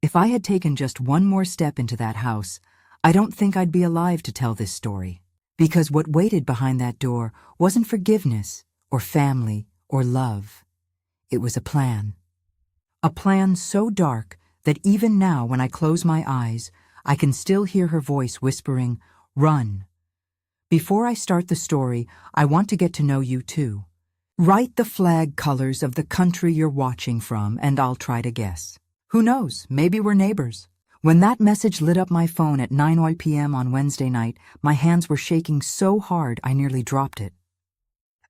If I had taken just one more step into that house, I don't think I'd be alive to tell this story. Because what waited behind that door wasn't forgiveness, or family, or love. It was a plan. A plan so dark that even now when I close my eyes, I can still hear her voice whispering, "Run." Before I start the story, I want to get to know you too. Write the flag colors of the country you're watching from, and I'll try to guess. Who knows, maybe we're neighbors. When that message lit up my phone at 9 p.m. on Wednesday night, my hands were shaking so hard I nearly dropped it.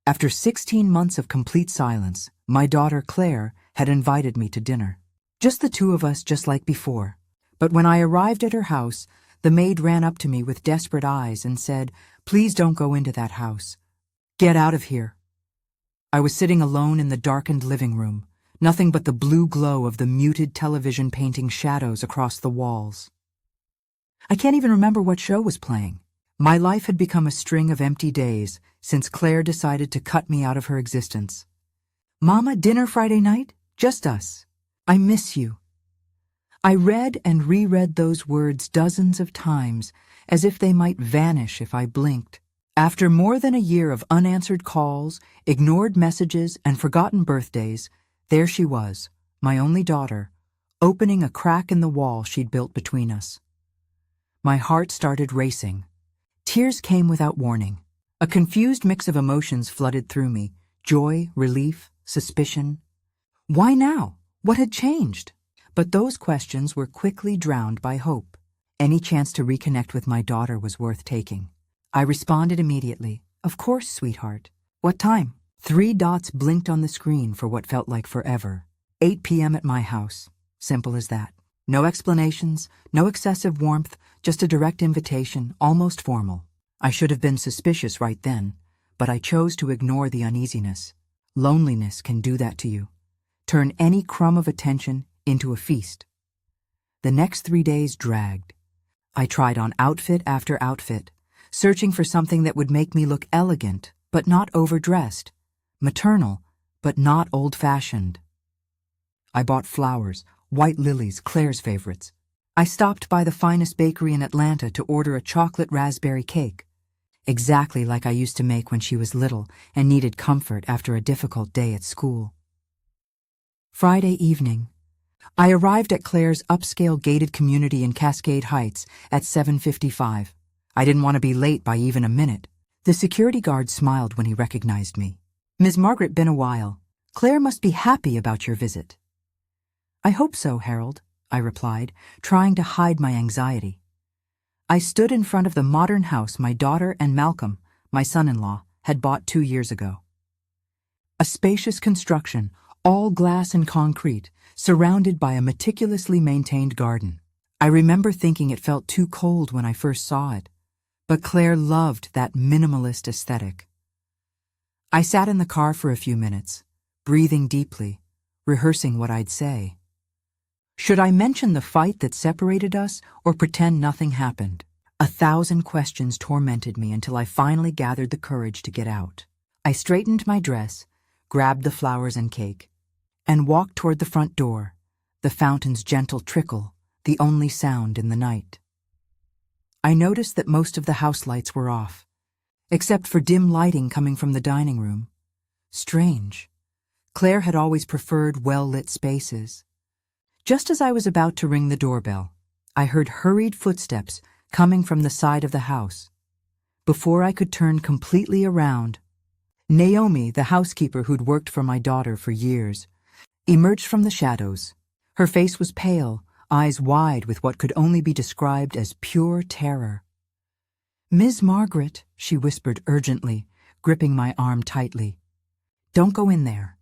After 16 months of complete silence, my daughter Claire had invited me to dinner. Just the two of us, just like before. But when I arrived at her house, the maid ran up to me with desperate eyes and said, "Please don't go into that house. Get out of here." I was sitting alone in the darkened living room. Nothing but the blue glow of the muted television painting shadows across the walls. I can't even remember what show was playing. My life had become a string of empty days since Claire decided to cut me out of her existence. "Mama, dinner Friday night? Just us. I miss you." I read and reread those words dozens of times, as if they might vanish if I blinked. After more than a year of unanswered calls, ignored messages, and forgotten birthdays, there she was, my only daughter, opening a crack in the wall she'd built between us. My heart started racing. Tears came without warning. A confused mix of emotions flooded through me: joy, relief, suspicion. Why now? What had changed? But those questions were quickly drowned by hope. Any chance to reconnect with my daughter was worth taking. I responded immediately, "Of course, sweetheart. What time?" 3 dots blinked on the screen for what felt like forever. 8 p.m. at my house. Simple as that. No explanations, no excessive warmth, just a direct invitation, almost formal. I should have been suspicious right then, but I chose to ignore the uneasiness. Loneliness can do that to you. Turn any crumb of attention into a feast. The next 3 days dragged. I tried on outfit after outfit, searching for something that would make me look elegant, but not overdressed. Maternal, but not old-fashioned. I bought flowers, white lilies, Claire's favorites. I stopped by the finest bakery in Atlanta to order a chocolate raspberry cake, exactly like I used to make when she was little and needed comfort after a difficult day at school. Friday evening. I arrived at Claire's upscale gated community in Cascade Heights at 7:55. I didn't want to be late by even a minute. The security guard smiled when he recognized me. "Ms. Margaret, been a while. Claire must be happy about your visit." "I hope so, Harold," I replied, trying to hide my anxiety. I stood in front of the modern house my daughter and Malcolm, my son-in-law, had bought 2 years ago. A spacious construction, all glass and concrete, surrounded by a meticulously maintained garden. I remember thinking it felt too cold when I first saw it, but Claire loved that minimalist aesthetic. I sat in the car for a few minutes, breathing deeply, rehearsing what I'd say. Should I mention the fight that separated us or pretend nothing happened? 1,000 questions tormented me until I finally gathered the courage to get out. I straightened my dress, grabbed the flowers and cake, and walked toward the front door, the fountain's gentle trickle, the only sound in the night. I noticed that most of the house lights were off, except for dim lighting coming from the dining room. Strange. Claire had always preferred well-lit spaces. Just as I was about to ring the doorbell, I heard hurried footsteps coming from the side of the house. Before I could turn completely around, Naomi, the housekeeper who'd worked for my daughter for years, emerged from the shadows. Her face was pale, eyes wide with what could only be described as pure terror. "Ms. Margaret," she whispered urgently, gripping my arm tightly. "Don't go in there.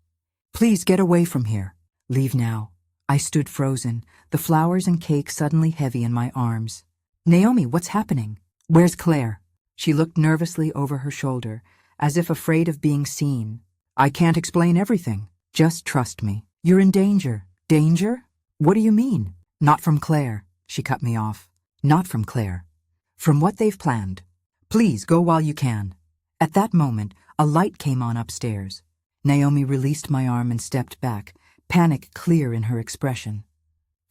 Please get away from here. Leave now." I stood frozen, the flowers and cake suddenly heavy in my arms. "Naomi, what's happening? Where's Claire?" She looked nervously over her shoulder, as if afraid of being seen. "I can't explain everything. Just trust me. You're in danger." "Danger? What do you mean?" "Not from Claire," she cut me off. "Not from Claire. From what they've planned. Please go while you can." At that moment, a light came on upstairs. Naomi released my arm and stepped back, panic clear in her expression.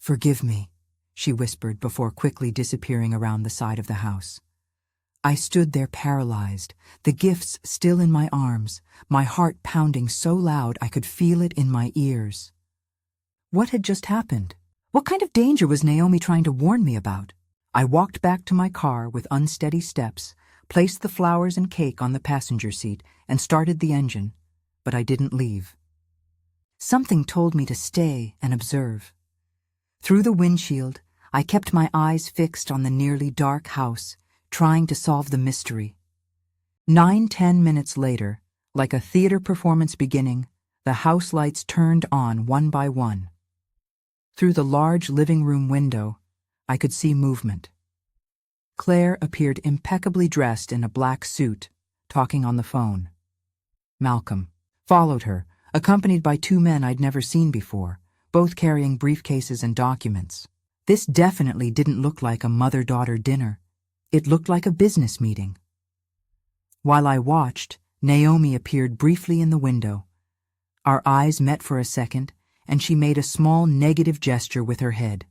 "Forgive me," she whispered before quickly disappearing around the side of the house. I stood there paralyzed, the gifts still in my arms, my heart pounding so loud I could feel it in my ears. What had just happened? What kind of danger was Naomi trying to warn me about? I walked back to my car with unsteady steps, placed the flowers and cake on the passenger seat, and started the engine, but I didn't leave. Something told me to stay and observe. Through the windshield, I kept my eyes fixed on the nearly dark house, trying to solve the mystery. 9-10 minutes later, like a theater performance beginning, the house lights turned on one by one. Through the large living room window, I could see movement. Claire appeared impeccably dressed in a black suit, talking on the phone. Malcolm followed her, accompanied by two men I'd never seen before, both carrying briefcases and documents. This definitely didn't look like a mother-daughter dinner. It looked like a business meeting. While I watched, Naomi appeared briefly in the window. Our eyes met for a second, and she made a small negative gesture with her head.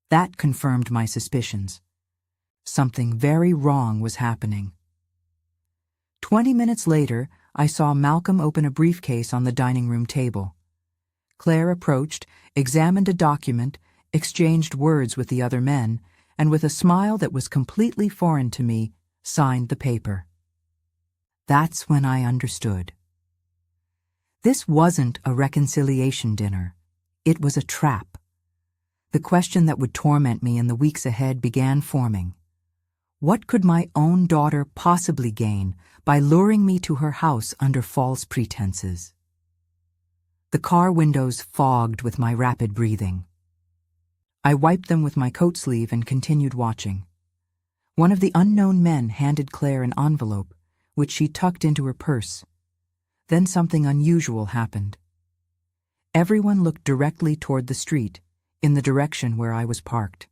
That confirmed my suspicions. Something very wrong was happening. 20 minutes later, I saw Malcolm open a briefcase on the dining room table. Claire approached, examined a document, exchanged words with the other men, and with a smile that was completely foreign to me, signed the paper. That's when I understood. This wasn't a reconciliation dinner. It was a trap. The question that would torment me in the weeks ahead began forming. What could my own daughter possibly gain by luring me to her house under false pretenses? The car windows fogged with my rapid breathing. I wiped them with my coat sleeve and continued watching. One of the unknown men handed Claire an envelope, which she tucked into her purse. Then something unusual happened. Everyone looked directly toward the street, in the direction where I was parked.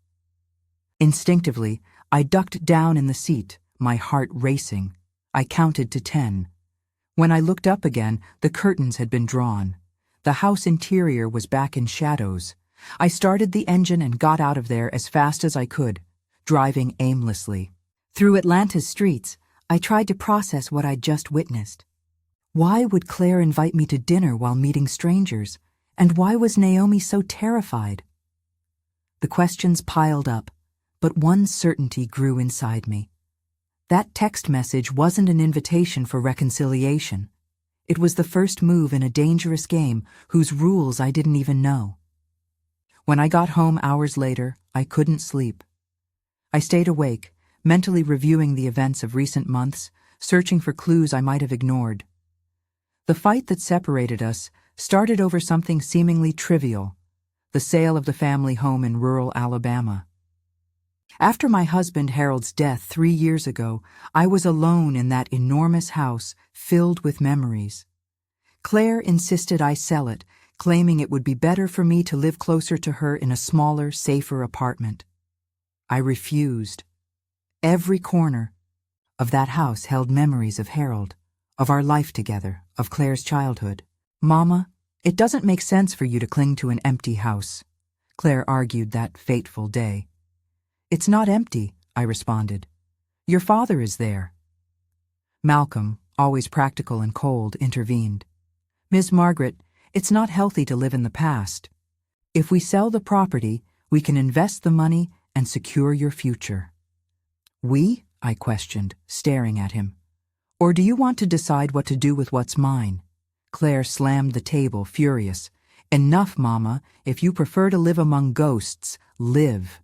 Instinctively, I ducked down in the seat, my heart racing. I counted to 10. When I looked up again, the curtains had been drawn. The house interior was back in shadows. I started the engine and got out of there as fast as I could, driving aimlessly. Through Atlanta's streets, I tried to process what I'd just witnessed. Why would Claire invite me to dinner while meeting strangers? And why was Naomi so terrified? The questions piled up, but one certainty grew inside me. That text message wasn't an invitation for reconciliation. It was the first move in a dangerous game whose rules I didn't even know. When I got home hours later, I couldn't sleep. I stayed awake, mentally reviewing the events of recent months, searching for clues I might have ignored. The fight that separated us started over something seemingly trivial, the sale of the family home in rural Alabama. After my husband Harold's death 3 years ago, I was alone in that enormous house filled with memories. Claire insisted I sell it, claiming it would be better for me to live closer to her in a smaller, safer apartment. I refused. Every corner of that house held memories of Harold, of our life together, of Claire's childhood. "Mama, it doesn't make sense for you to cling to an empty house," Claire argued that fateful day. "It's not empty," I responded. "Your father is there." Malcolm, always practical and cold, intervened. "Miss Margaret, it's not healthy to live in the past. If we sell the property, we can invest the money and secure your future." "We?" I questioned, staring at him. "Or do you want to decide what to do with what's mine?" Claire slammed the table, furious. "Enough, Mama. If you prefer to live among ghosts, live.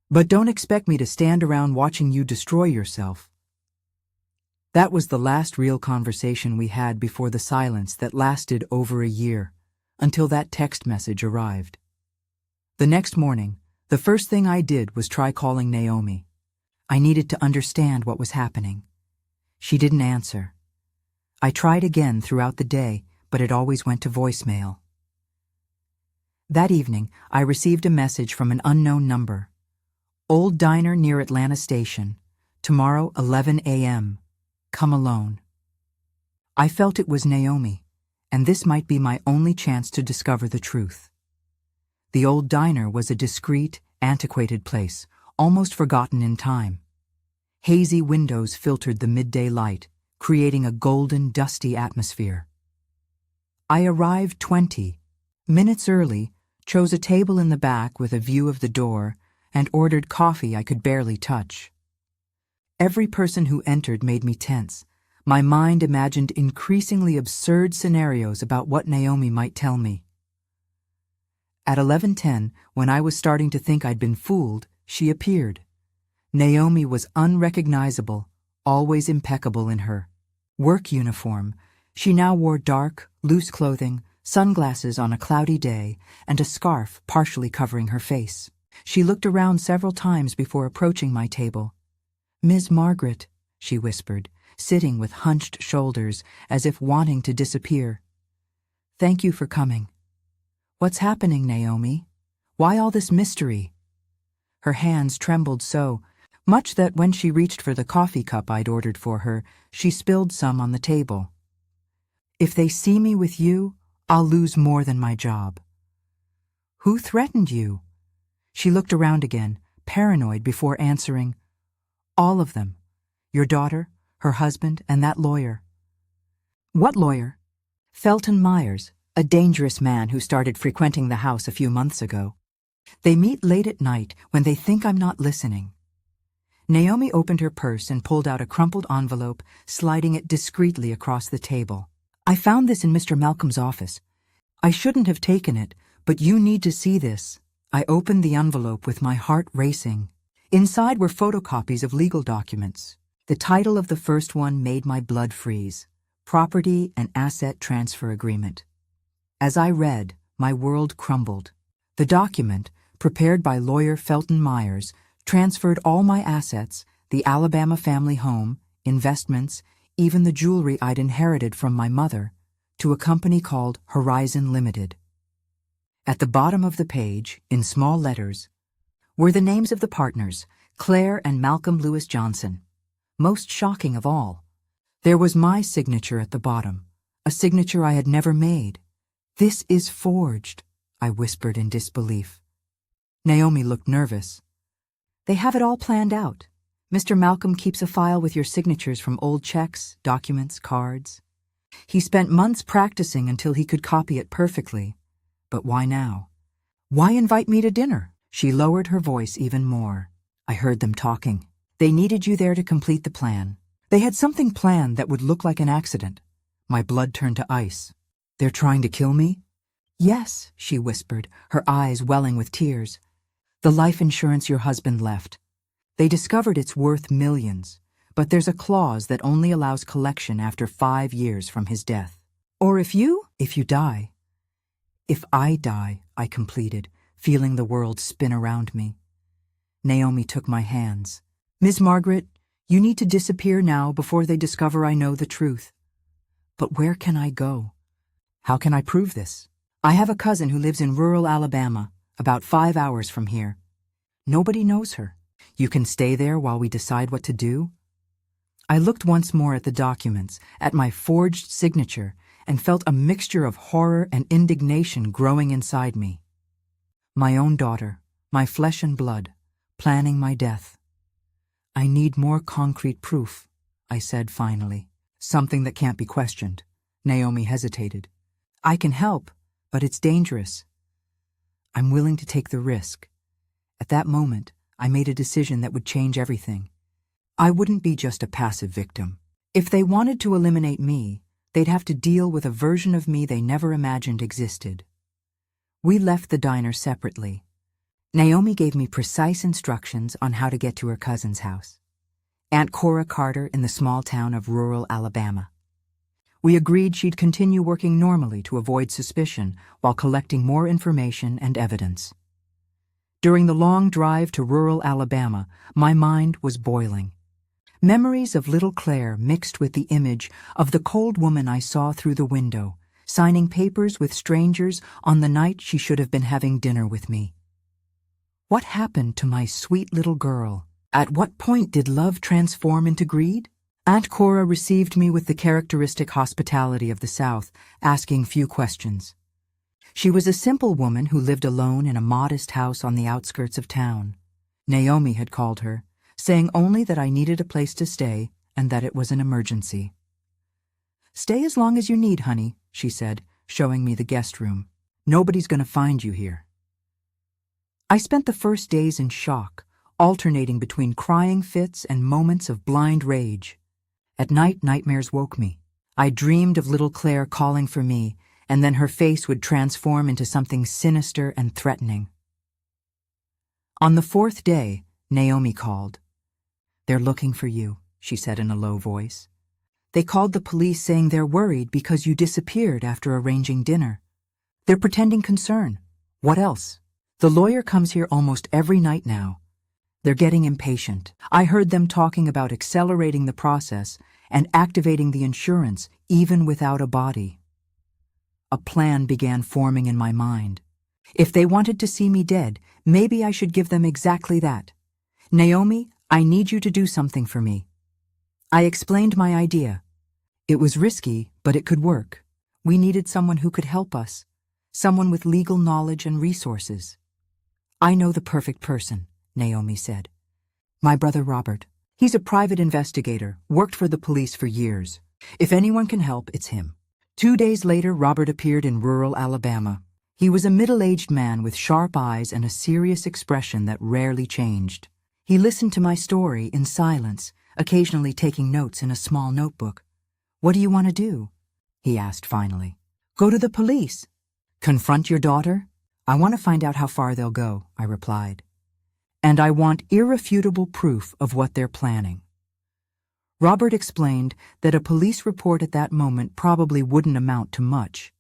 But don't expect me to stand around watching you destroy yourself." That was the last real conversation we had before the silence that lasted over a year, until that text message arrived. The next morning, the first thing I did was try calling Naomi. I needed to understand what was happening. She didn't answer. I tried again throughout the day, but it always went to voicemail. That evening, I received a message from an unknown number. "Old diner near Atlanta Station. Tomorrow, 11 a.m. Come alone." I felt it was Naomi, and this might be my only chance to discover the truth. The old diner was a discreet, antiquated place, almost forgotten in time. Hazy windows filtered the midday light, creating a golden, dusty atmosphere. I arrived 20 minutes early, chose a table in the back with a view of the door, and ordered coffee I could barely touch. Every person who entered made me tense. My mind imagined increasingly absurd scenarios about what Naomi might tell me. At 11:10, when I was starting to think I'd been fooled, she appeared. Naomi was unrecognizable, always impeccable in her work uniform. She now wore dark, loose clothing, sunglasses on a cloudy day, and a scarf partially covering her face. She looked around several times before approaching my table. "Ms. Margaret," she whispered, sitting with hunched shoulders as if wanting to disappear. "Thank you for coming." "What's happening, Naomi? Why all this mystery?" Her hands trembled so much that when she reached for the coffee cup I'd ordered for her, she spilled some on the table. "If they see me with you, I'll lose more than my job." "Who threatened you?" She looked around again, paranoid, before answering. "All of them. Your daughter, her husband, and that lawyer." "What lawyer?" "Felton Myers, a dangerous man who started frequenting the house a few months ago. They meet late at night when they think I'm not listening." Naomi opened her purse and pulled out a crumpled envelope, sliding it discreetly across the table. "I found this in Mr. Malcolm's office. I shouldn't have taken it, but you need to see this." I opened the envelope with my heart racing. Inside were photocopies of legal documents. The title of the first one made my blood freeze: Property and Asset Transfer Agreement. As I read, my world crumbled. The document, prepared by lawyer Felton Myers, transferred all my assets, the Alabama family home, investments, even the jewelry I'd inherited from my mother, to a company called Horizon Limited. At the bottom of the page, in small letters, were the names of the partners, Claire and Malcolm Lewis Johnson. Most shocking of all, there was my signature at the bottom, a signature I had never made. "This is forged," I whispered in disbelief. Naomi looked nervous. "They have it all planned out. Mr. Malcolm keeps a file with your signatures from old checks, documents, cards. He spent months practicing until he could copy it perfectly. But why now? Why invite me to dinner?" She lowered her voice even more. I heard them talking. "They needed you there to complete the plan. They had something planned that would look like an accident." My blood turned to ice. "They're trying to kill me?" "Yes," she whispered, her eyes welling with tears. "The life insurance your husband left. They discovered it's worth millions, but there's a clause that only allows collection after 5 years from his death. Or if you die." "If I die," I completed, feeling the world spin around me. Naomi took my hands. "Ms. Margaret, you need to disappear now before they discover I know the truth." "But where can I go? How can I prove this?" "I have a cousin who lives in rural Alabama, about 5 hours from here. Nobody knows her. You can stay there while we decide what to do." I looked once more at the documents, at my forged signature, and felt a mixture of horror and indignation growing inside me. My own daughter, my flesh and blood, planning my death. "I need more concrete proof," I said finally. "Something that can't be questioned." Naomi hesitated. "I can help, but it's dangerous." "I'm willing to take the risk." At that moment, I made a decision that would change everything. I wouldn't be just a passive victim. If they wanted to eliminate me, they'd have to deal with a version of me they never imagined existed. We left the diner separately. Naomi gave me precise instructions on how to get to her cousin's house, Aunt Cora Carter in the small town of rural Alabama. We agreed she'd continue working normally to avoid suspicion while collecting more information and evidence. During the long drive to rural Alabama, my mind was boiling. Memories of little Claire mixed with the image of the cold woman I saw through the window, signing papers with strangers on the night she should have been having dinner with me. What happened to my sweet little girl? At what point did love transform into greed? Aunt Cora received me with the characteristic hospitality of the South, asking few questions. She was a simple woman who lived alone in a modest house on the outskirts of town. Naomi had called her, saying only that I needed a place to stay and that it was an emergency. "Stay as long as you need, honey," she said, showing me the guest room. "Nobody's going to find you here." I spent the first days in shock, alternating between crying fits and moments of blind rage. At night, nightmares woke me. I dreamed of little Claire calling for me, and then her face would transform into something sinister and threatening. On the fourth day, Naomi called. "They're looking for you," she said in a low voice. "They called the police saying they're worried because you disappeared after arranging dinner. They're pretending concern. What else? The lawyer comes here almost every night now. They're getting impatient. I heard them talking about accelerating the process and activating the insurance even without a body." A plan began forming in my mind. If they wanted to see me dead, maybe I should give them exactly that. "Naomi, I need you to do something for me." I explained my idea. It was risky, but it could work. We needed someone who could help us, someone with legal knowledge and resources. "I know the perfect person," Naomi said. "My brother Robert. He's a private investigator, worked for the police for years. If anyone can help, it's him." 2 days later, Robert appeared in rural Alabama. He was a middle-aged man with sharp eyes and a serious expression that rarely changed. He listened to my story in silence, occasionally taking notes in a small notebook. "What do you want to do?" he asked finally. "Go to the police." "Confront your daughter?" "I want to find out how far they'll go," I replied. "And I want irrefutable proof of what they're planning." Robert explained that a police report at that moment probably wouldn't amount to much.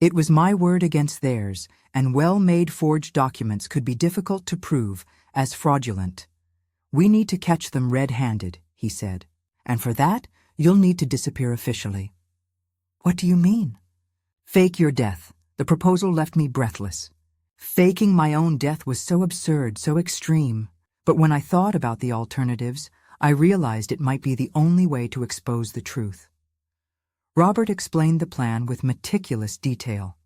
It was my word against theirs, and well-made forged documents could be difficult to prove as fraudulent. "We need to catch them red-handed," he said, "and for that, you'll need to disappear officially." "What do you mean?" "Fake your death." The proposal left me breathless. Faking my own death was so absurd, so extreme. But when I thought about the alternatives, I realized it might be the only way to expose the truth. Robert explained the plan with meticulous detail.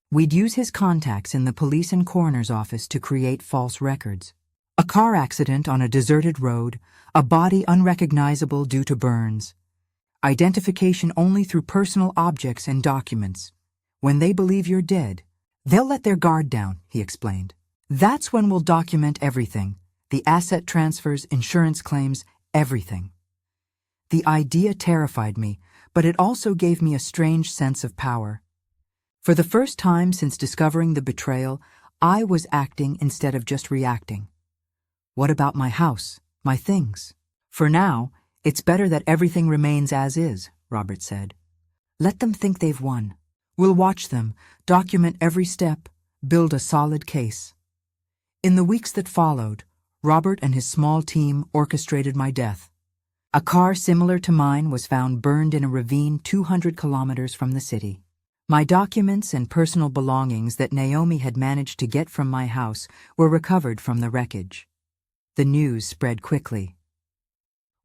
We'd use his contacts in the police and coroner's office to create false records. A car accident on a deserted road, a body unrecognizable due to burns. Identification only through personal objects and documents. When they believe you're dead, they'll let their guard down, he explained. That's when we'll document everything. The asset transfers, insurance claims, everything. The idea terrified me, but it also gave me a strange sense of power. For the first time since discovering the betrayal, I was acting instead of just reacting. What about my house, my things? For now, it's better that everything remains as is, Robert said. Let them think they've won. We'll watch them, document every step, build a solid case. In the weeks that followed, Robert and his small team orchestrated my death. A car similar to mine was found burned in a ravine 200 kilometers from the city. My documents and personal belongings that Naomi had managed to get from my house were recovered from the wreckage. The news spread quickly.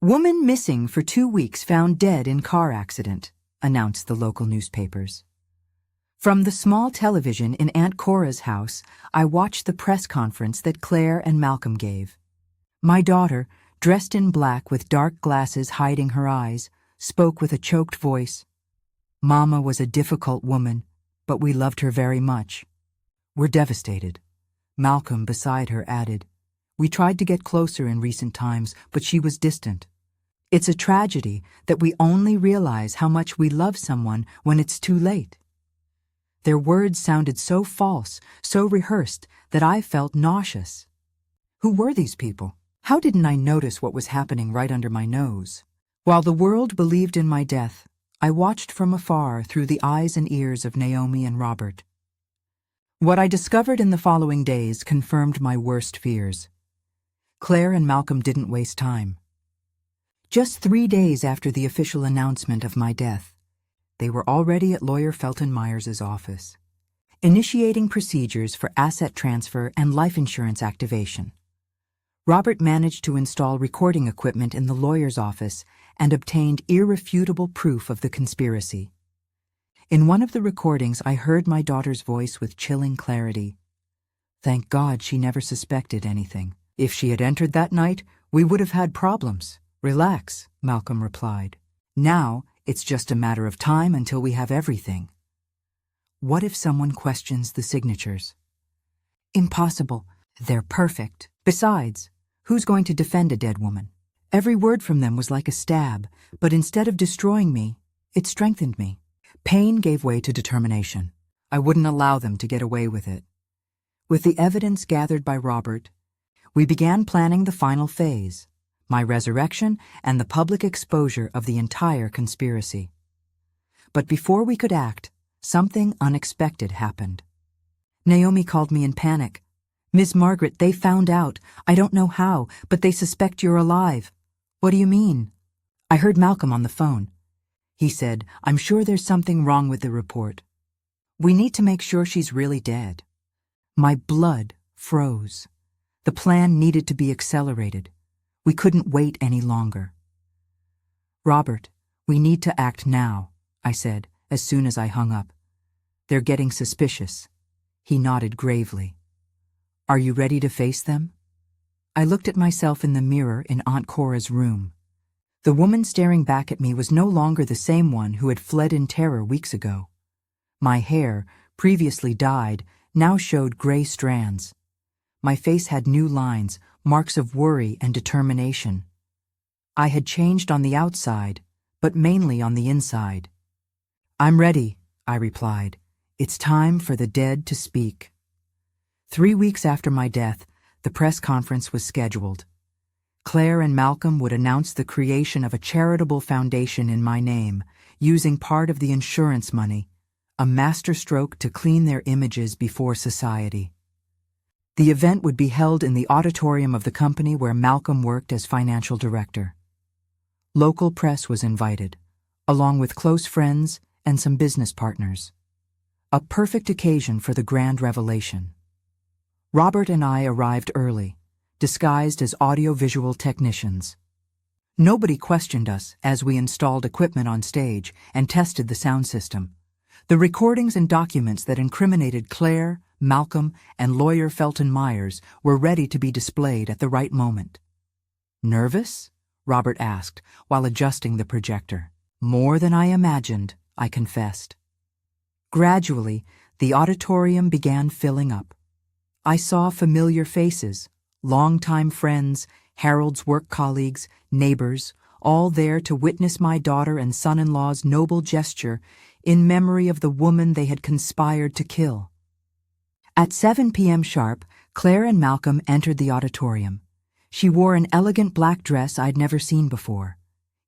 "Woman missing for 2 weeks found dead in car accident," announced the local newspapers. From the small television in Aunt Cora's house, I watched the press conference that Claire and Malcolm gave. My daughter, dressed in black with dark glasses hiding her eyes, spoke with a choked voice. "Mama was a difficult woman, but we loved her very much. We're devastated." Malcolm, beside her, added, "We tried to get closer in recent times, but she was distant. It's a tragedy that we only realize how much we love someone when it's too late." Their words sounded so false, so rehearsed, that I felt nauseous. Who were these people? How didn't I notice what was happening right under my nose? While the world believed in my death, I watched from afar through the eyes and ears of Naomi and Robert. What I discovered in the following days confirmed my worst fears. Claire and Malcolm didn't waste time. Just 3 days after the official announcement of my death, they were already at lawyer Felton Myers's office, initiating procedures for asset transfer and life insurance activation. Robert managed to install recording equipment in the lawyer's office and obtained irrefutable proof of the conspiracy. In one of the recordings, I heard my daughter's voice with chilling clarity. Thank God she never suspected anything. If she had entered that night, we would have had problems. Relax, Malcolm replied. Now, it's just a matter of time until we have everything. What if someone questions the signatures? Impossible. They're perfect. Besides, who's going to defend a dead woman? Every word from them was like a stab, but instead of destroying me, it strengthened me. Pain gave way to determination. I wouldn't allow them to get away with it. With the evidence gathered by Robert, we began planning the final phase, my resurrection and the public exposure of the entire conspiracy. But before we could act, something unexpected happened. Naomi called me in panic. Miss Margaret, they found out. I don't know how, but they suspect you're alive. What do you mean? I heard Malcolm on the phone. He said, I'm sure there's something wrong with the report. We need to make sure she's really dead. My blood froze. The plan needed to be accelerated. We couldn't wait any longer. Robert, we need to act now, I said, as soon as I hung up. They're getting suspicious. He nodded gravely. Are you ready to face them? I looked at myself in the mirror in Aunt Cora's room. The woman staring back at me was no longer the same one who had fled in terror weeks ago. My hair, previously dyed, now showed gray strands. My face had new lines, marks of worry and determination. I had changed on the outside, but mainly on the inside. I'm ready, I replied. It's time for the dead to speak. 3 weeks after my death, the press conference was scheduled. Claire and Malcolm would announce the creation of a charitable foundation in my name, using part of the insurance money, a masterstroke to clean their images before society. The event would be held in the auditorium of the company where Malcolm worked as financial director. Local press was invited, along with close friends and some business partners. A perfect occasion for the grand revelation. Robert and I arrived early, disguised as audiovisual technicians. Nobody questioned us as we installed equipment on stage and tested the sound system. The recordings and documents that incriminated Claire, Malcolm, and lawyer Felton Myers were ready to be displayed at the right moment. Nervous? Robert asked, while adjusting the projector. More than I imagined, I confessed. Gradually, the auditorium began filling up. I saw familiar faces, longtime friends, Harold's work colleagues, neighbors, all there to witness my daughter and son-in-law's noble gesture in memory of the woman they had conspired to kill. At 7 p.m. sharp, Claire and Malcolm entered the auditorium. She wore an elegant black dress I'd never seen before.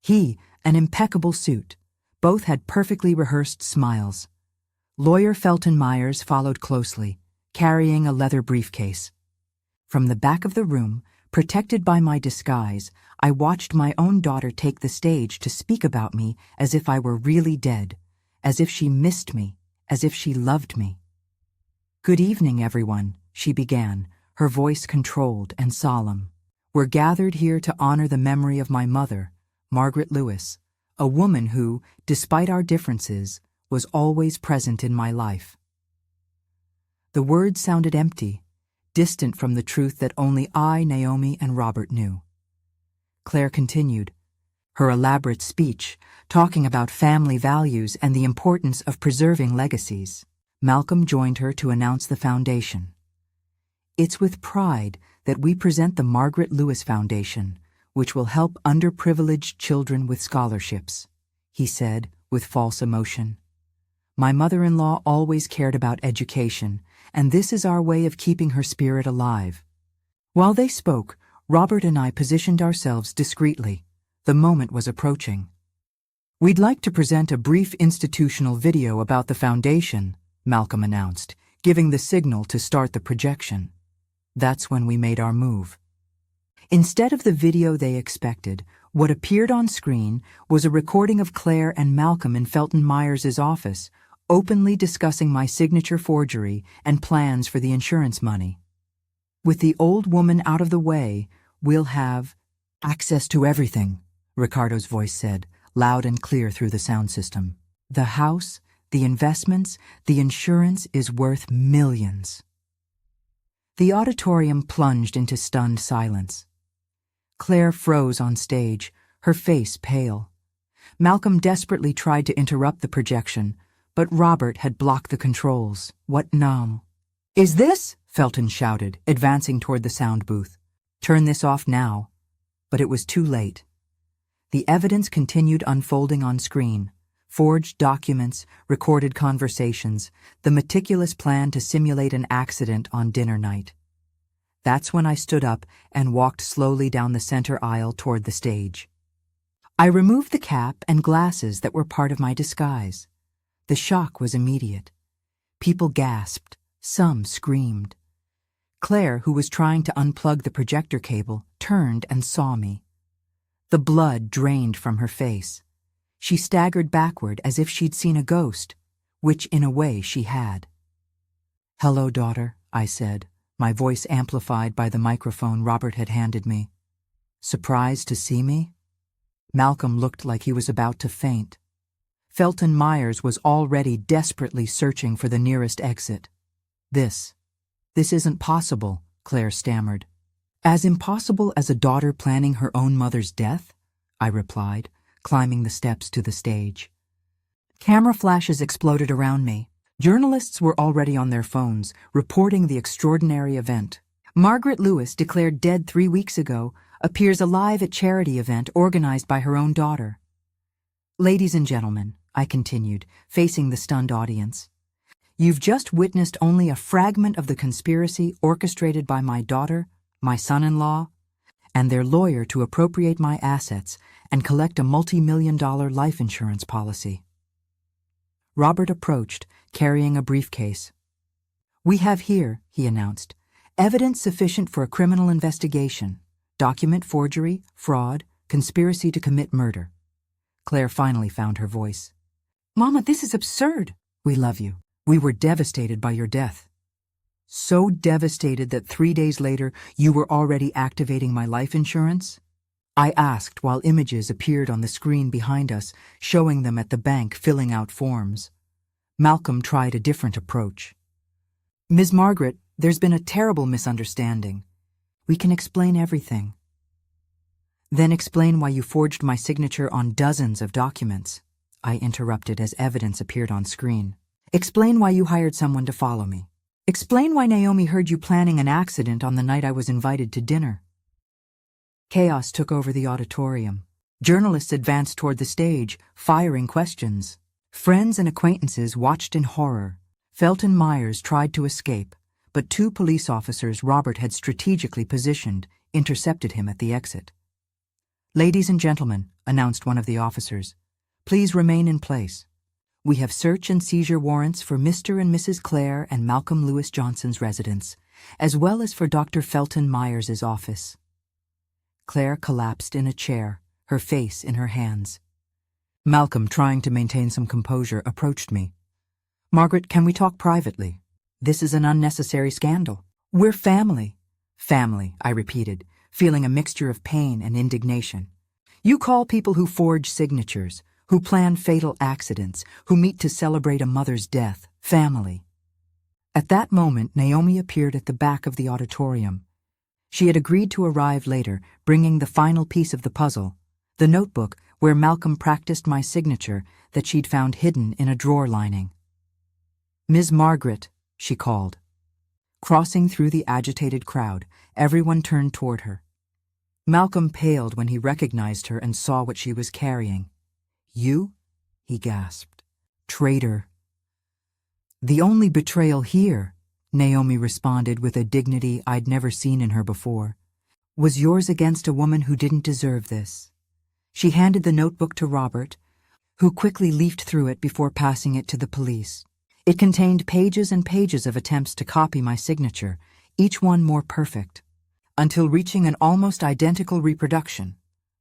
He, an impeccable suit. Both had perfectly rehearsed smiles. Lawyer Felton Myers followed closely, carrying a leather briefcase. From the back of the room, protected by my disguise, I watched my own daughter take the stage to speak about me as if I were really dead, as if she missed me, as if she loved me. Good evening, everyone, she began, her voice controlled and solemn. We're gathered here to honor the memory of my mother, Margaret Lewis, a woman who, despite our differences, was always present in my life. The words sounded empty, distant from the truth that only I, Naomi, and Robert knew. Claire continued, her elaborate speech, talking about family values and the importance of preserving legacies. Malcolm joined her to announce the foundation. It's with pride that we present the Margaret Lewis Foundation, which will help underprivileged children with scholarships, he said with false emotion. My mother-in-law always cared about education, and this is our way of keeping her spirit alive. While they spoke, Robert and I positioned ourselves discreetly. The moment was approaching. We'd like to present a brief institutional video about the foundation, Malcolm announced, giving the signal to start the projection. That's when we made our move. Instead of the video they expected, what appeared on screen was a recording of Claire and Malcolm in Felton Myers' office, openly discussing my signature forgery and plans for the insurance money. With the old woman out of the way, we'll have access to everything, Ricardo's voice said, loud and clear through the sound system. The house, the investments, the insurance is worth millions. The auditorium plunged into stunned silence. Claire froze on stage, her face pale. Malcolm desperately tried to interrupt the projection, but Robert had blocked the controls. What now? "Is this?" Felton shouted, advancing toward the sound booth. "Turn this off now." But it was too late. The evidence continued unfolding on screen. Forged documents, recorded conversations, the meticulous plan to simulate an accident on dinner night. That's when I stood up and walked slowly down the center aisle toward the stage. I removed the cap and glasses that were part of my disguise. The shock was immediate. People gasped. Some screamed. Claire, who was trying to unplug the projector cable, turned and saw me. The blood drained from her face. She staggered backward as if she'd seen a ghost, which in a way she had. "Hello, daughter," I said, my voice amplified by the microphone Robert had handed me. "Surprised to see me?" Malcolm looked like he was about to faint. Felton Myers was already desperately searching for the nearest exit. This isn't possible," Claire stammered. "As impossible as a daughter planning her own mother's death?" I replied, climbing the steps to the stage. Camera flashes exploded around me. Journalists were already on their phones, reporting the extraordinary event. Margaret Lewis, declared dead 3 weeks ago, appears alive at charity event organized by her own daughter. "Ladies and gentlemen," I continued, facing the stunned audience, "you've just witnessed only a fragment of the conspiracy orchestrated by my daughter, my son-in-law, and their lawyer to appropriate my assets and collect a multi-million-dollar life insurance policy." Robert approached, carrying a briefcase. "We have here," he announced, "evidence sufficient for a criminal investigation. Document forgery, fraud, conspiracy to commit murder." Claire finally found her voice. "Mama, this is absurd." "We love you. We were devastated by your death. So devastated that 3 days later you were already activating my life insurance?" I asked while images appeared on the screen behind us, showing them at the bank filling out forms. Malcolm tried a different approach. "Ms. Margaret, there's been a terrible misunderstanding. We can explain everything." "Then explain why you forged my signature on dozens of documents," I interrupted as evidence appeared on screen. "Explain why you hired someone to follow me. Explain why Naomi heard you planning an accident on the night I was invited to dinner." Chaos took over the auditorium. Journalists advanced toward the stage, firing questions. Friends and acquaintances watched in horror. Felton Myers tried to escape, but 2 police officers Robert had strategically positioned intercepted him at the exit. "Ladies and gentlemen," announced one of the officers, "please remain in place. We have search and seizure warrants for Mr. and Mrs. Claire and Malcolm Lewis Johnson's residence, as well as for Dr. Felton Myers' office." Claire collapsed in a chair, her face in her hands. Malcolm, trying to maintain some composure, approached me. "Margaret, can we talk privately? This is an unnecessary scandal. We're family." "Family," I repeated, feeling a mixture of pain and indignation. "You call people who forge signatures, who plan fatal accidents, who meet to celebrate a mother's death, family." At that moment, Naomi appeared at the back of the auditorium. She had agreed to arrive later, bringing the final piece of the puzzle, the notebook where Malcolm practiced my signature that she'd found hidden in a drawer lining. "Ms. Margaret," she called. Crossing through the agitated crowd, everyone turned toward her. Malcolm paled when he recognized her and saw what she was carrying. "You?" he gasped. "Traitor." "The only betrayal here," Naomi responded with a dignity I'd never seen in her before, "was yours against a woman who didn't deserve this." She handed the notebook to Robert, who quickly leafed through it before passing it to the police. It contained pages and pages of attempts to copy my signature, each one more perfect, until reaching an almost identical reproduction,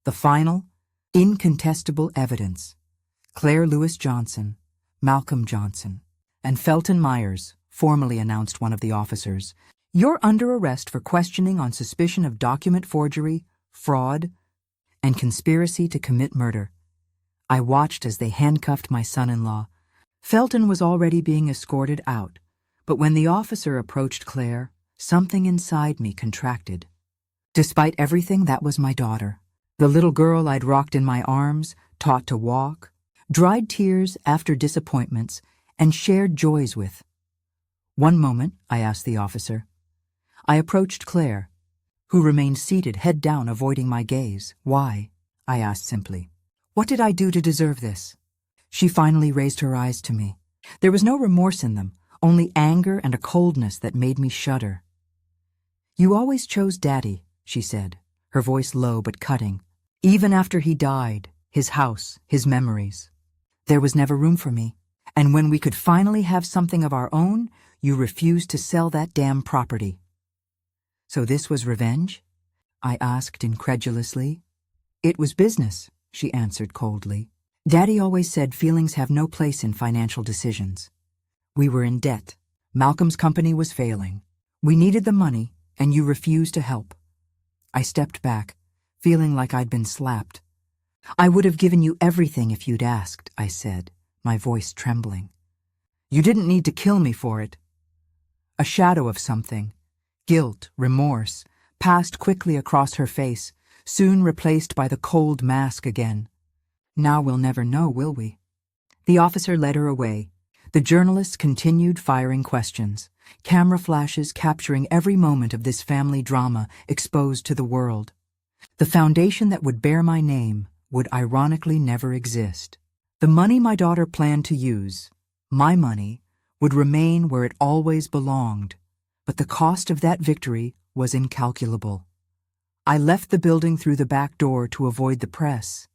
the final, incontestable evidence. Claire Lewis Johnson, Malcolm Johnson, and Felton Myers, formally announced one of the officers. "You're under arrest for questioning on suspicion of document forgery, fraud, and conspiracy to commit murder." I watched as they handcuffed my son-in-law, Felton was already being escorted out, but when the officer approached Claire, something inside me contracted. Despite everything, that was my daughter. The little girl I'd rocked in my arms, taught to walk, dried tears after disappointments, and shared joys with. "One moment," I asked the officer. I approached Claire, who remained seated, head down, avoiding my gaze. "Why?" I asked simply. "What did I do to deserve this?" She finally raised her eyes to me. There was no remorse in them, only anger and a coldness that made me shudder. "You always chose Daddy," she said, her voice low but cutting. "Even after he died, his house, his memories. There was never room for me. And when we could finally have something of our own, you refused to sell that damn property." "So this was revenge?" I asked incredulously. "It was business," she answered coldly. "Daddy always said feelings have no place in financial decisions. We were in debt. Malcolm's company was failing. We needed the money, and you refused to help." I stepped back, feeling like I'd been slapped. "I would have given you everything if you'd asked," I said, my voice trembling. "You didn't need to kill me for it." A shadow of something, guilt, remorse, passed quickly across her face, soon replaced by the cold mask again. "Now we'll never know, will we?" The officer led her away. The journalists continued firing questions, camera flashes capturing every moment of this family drama exposed to the world. The foundation that would bear my name would ironically never exist. The money my daughter planned to use, my money, would remain where it always belonged, but the cost of that victory was incalculable. I left the building through the back door to avoid the press.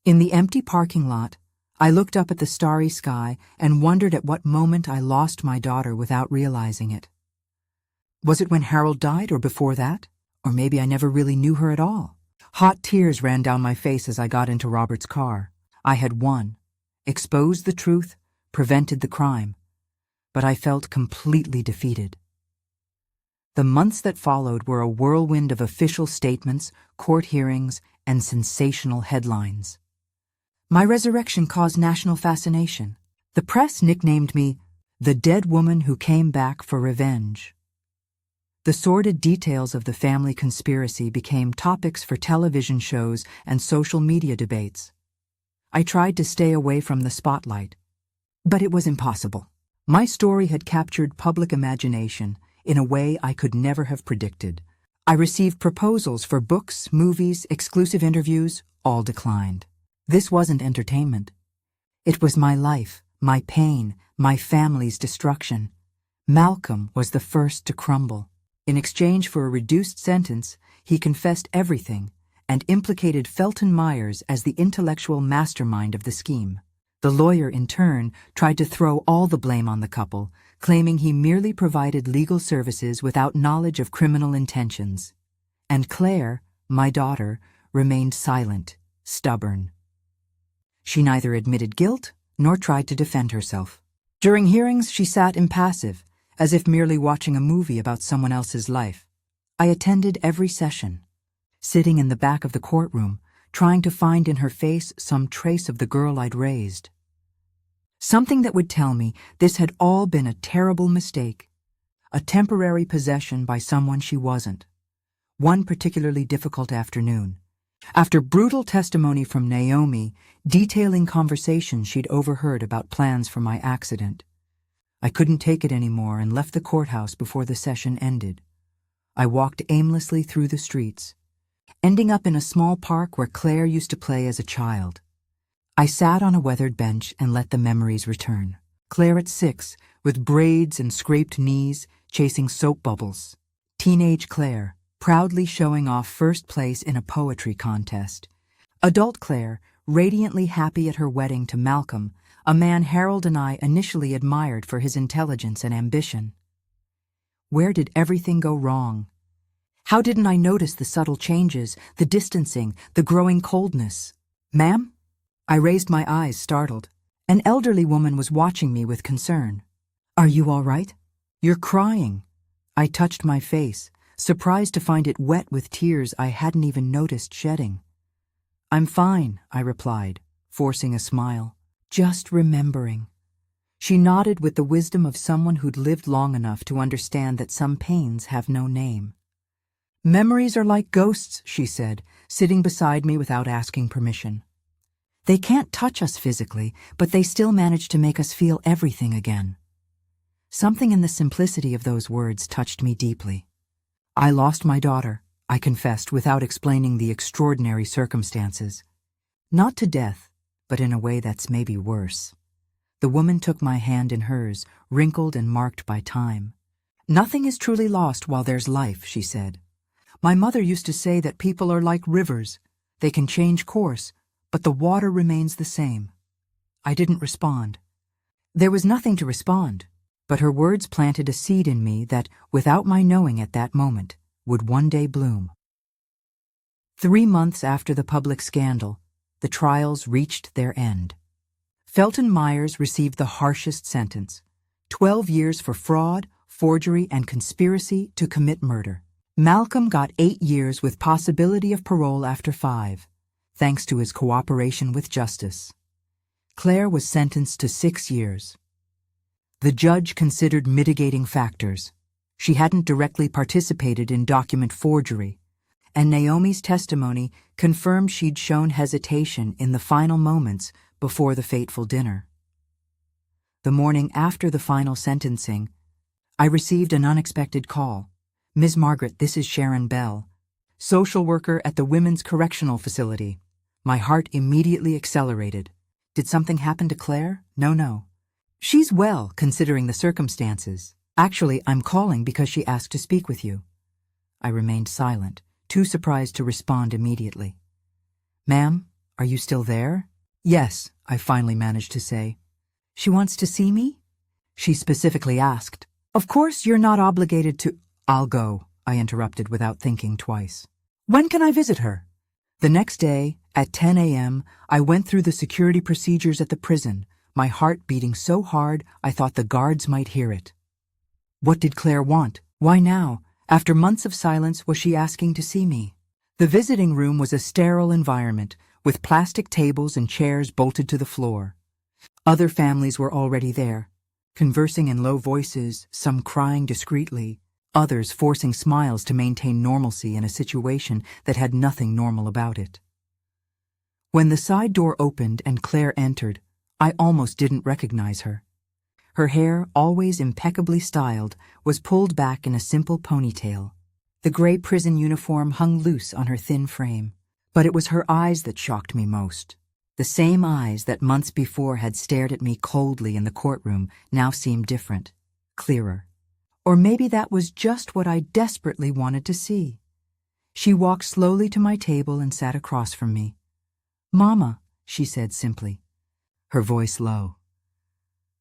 In the empty parking lot, I looked up at the starry sky and wondered at what moment I lost my daughter without realizing it. Was it when Harold died or before that? Or maybe I never really knew her at all. Hot tears ran down my face as I got into Robert's car. I had won, exposed the truth, prevented the crime. But I felt completely defeated. The months that followed were a whirlwind of official statements, court hearings, and sensational headlines. My resurrection caused national fascination. The press nicknamed me the dead woman who came back for revenge. The sordid details of the family conspiracy became topics for television shows and social media debates. I tried to stay away from the spotlight, but it was impossible. My story had captured public imagination in a way I could never have predicted. I received proposals for books, movies, exclusive interviews, all declined. This wasn't entertainment. It was my life, my pain, my family's destruction. Malcolm was the first to crumble. In exchange for a reduced sentence, he confessed everything and implicated Felton Myers as the intellectual mastermind of the scheme. The lawyer, in turn, tried to throw all the blame on the couple, claiming he merely provided legal services without knowledge of criminal intentions. And Claire, my daughter, remained silent, stubborn. She neither admitted guilt nor tried to defend herself. During hearings, she sat impassive, as if merely watching a movie about someone else's life. I attended every session, sitting in the back of the courtroom, trying to find in her face some trace of the girl I'd raised. Something that would tell me this had all been a terrible mistake, a temporary possession by someone she wasn't. One particularly difficult afternoon, after brutal testimony from Naomi detailing conversations she'd overheard about plans for my accident, I couldn't take it anymore and left the courthouse before the session ended. I walked aimlessly through the streets, ending up in a small park where Claire used to play as a child. I sat on a weathered bench and let the memories return. Claire at 6, with braids and scraped knees, chasing soap bubbles. Teenage Claire, proudly showing off first place in a poetry contest. Adult Claire, radiantly happy at her wedding to Malcolm, a man Harold and I initially admired for his intelligence and ambition. Where did everything go wrong? How didn't I notice the subtle changes, the distancing, the growing coldness? "Ma'am?" I raised my eyes, startled. An elderly woman was watching me with concern. "Are you all right? You're crying." I touched my face, surprised to find it wet with tears I hadn't even noticed shedding. "I'm fine," I replied, forcing a smile. "Just remembering." She nodded with the wisdom of someone who'd lived long enough to understand that some pains have no name. Memories are like ghosts, she said, sitting beside me without asking permission. They can't touch us physically, but they still manage to make us feel everything again. Something in the simplicity of those words touched me deeply. I lost my daughter, I confessed without explaining the extraordinary circumstances. Not to death, but in a way that's maybe worse. The woman took my hand in hers, wrinkled and marked by time. Nothing is truly lost while there's life, she said. My mother used to say that people are like rivers. They can change course, but the water remains the same. I didn't respond. There was nothing to respond, but her words planted a seed in me that, without my knowing at that moment, would one day bloom. 3 months after the public scandal, the trials reached their end. Felton Myers received the harshest sentence, 12 years for fraud, forgery, and conspiracy to commit murder. Malcolm got 8 years with possibility of parole after 5, thanks to his cooperation with justice. Claire was sentenced to 6 years. The judge considered mitigating factors. She hadn't directly participated in document forgery, and Naomi's testimony confirmed she'd shown hesitation in the final moments before the fateful dinner. The morning after the final sentencing, I received an unexpected call. Ms. Margaret, this is Sharon Bell, social worker at the Women's Correctional Facility. My heart immediately accelerated. Did something happen to Claire? No. She's well, considering the circumstances. Actually, I'm calling because she asked to speak with you. I remained silent, too surprised to respond immediately. Ma'am, are you still there? Yes, I finally managed to say. She wants to see me? She specifically asked. Of course you're not obligated to— I'll go, I interrupted without thinking twice. When can I visit her? The next day, at 10 a.m., I went through the security procedures at the prison, my heart beating so hard I thought the guards might hear it. What did Claire want? Why now, after months of silence, was she asking to see me? The visiting room was a sterile environment, with plastic tables and chairs bolted to the floor. Other families were already there, conversing in low voices, some crying discreetly, others forcing smiles to maintain normalcy in a situation that had nothing normal about it. When the side door opened and Claire entered, I almost didn't recognize her. Her hair, always impeccably styled, was pulled back in a simple ponytail. The gray prison uniform hung loose on her thin frame. But it was her eyes that shocked me most. The same eyes that months before had stared at me coldly in the courtroom now seemed different, clearer. Or maybe that was just what I desperately wanted to see. She walked slowly to my table and sat across from me. Mama, she said simply, her voice low.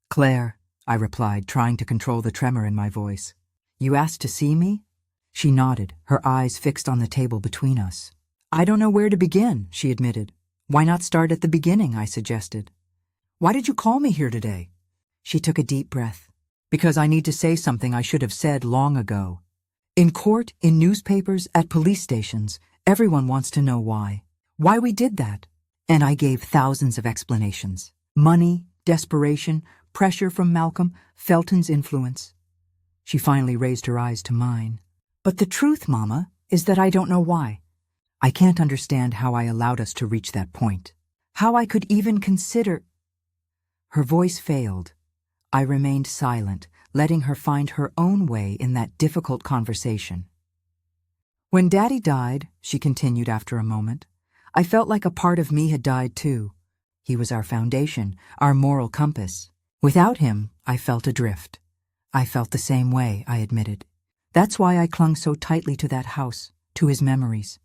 Claire, I replied, trying to control the tremor in my voice. You asked to see me? She nodded, her eyes fixed on the table between us. I don't know where to begin, she admitted. Why not start at the beginning, I suggested. Why did you call me here today? She took a deep breath. Because I need to say something I should have said long ago. In court, in newspapers, at police stations, everyone wants to know why. Why we did that. And I gave thousands of explanations. Money, desperation, pressure from Malcolm, Felton's influence. She finally raised her eyes to mine. But the truth, Mama, is that I don't know why. I can't understand how I allowed us to reach that point. How I could even consider— Her voice failed. I remained silent, letting her find her own way in that difficult conversation. When Daddy died, she continued after a moment, I felt like a part of me had died too. He was our foundation, our moral compass. Without him, I felt adrift. I felt the same way, I admitted. That's why I clung so tightly to that house, to his memories.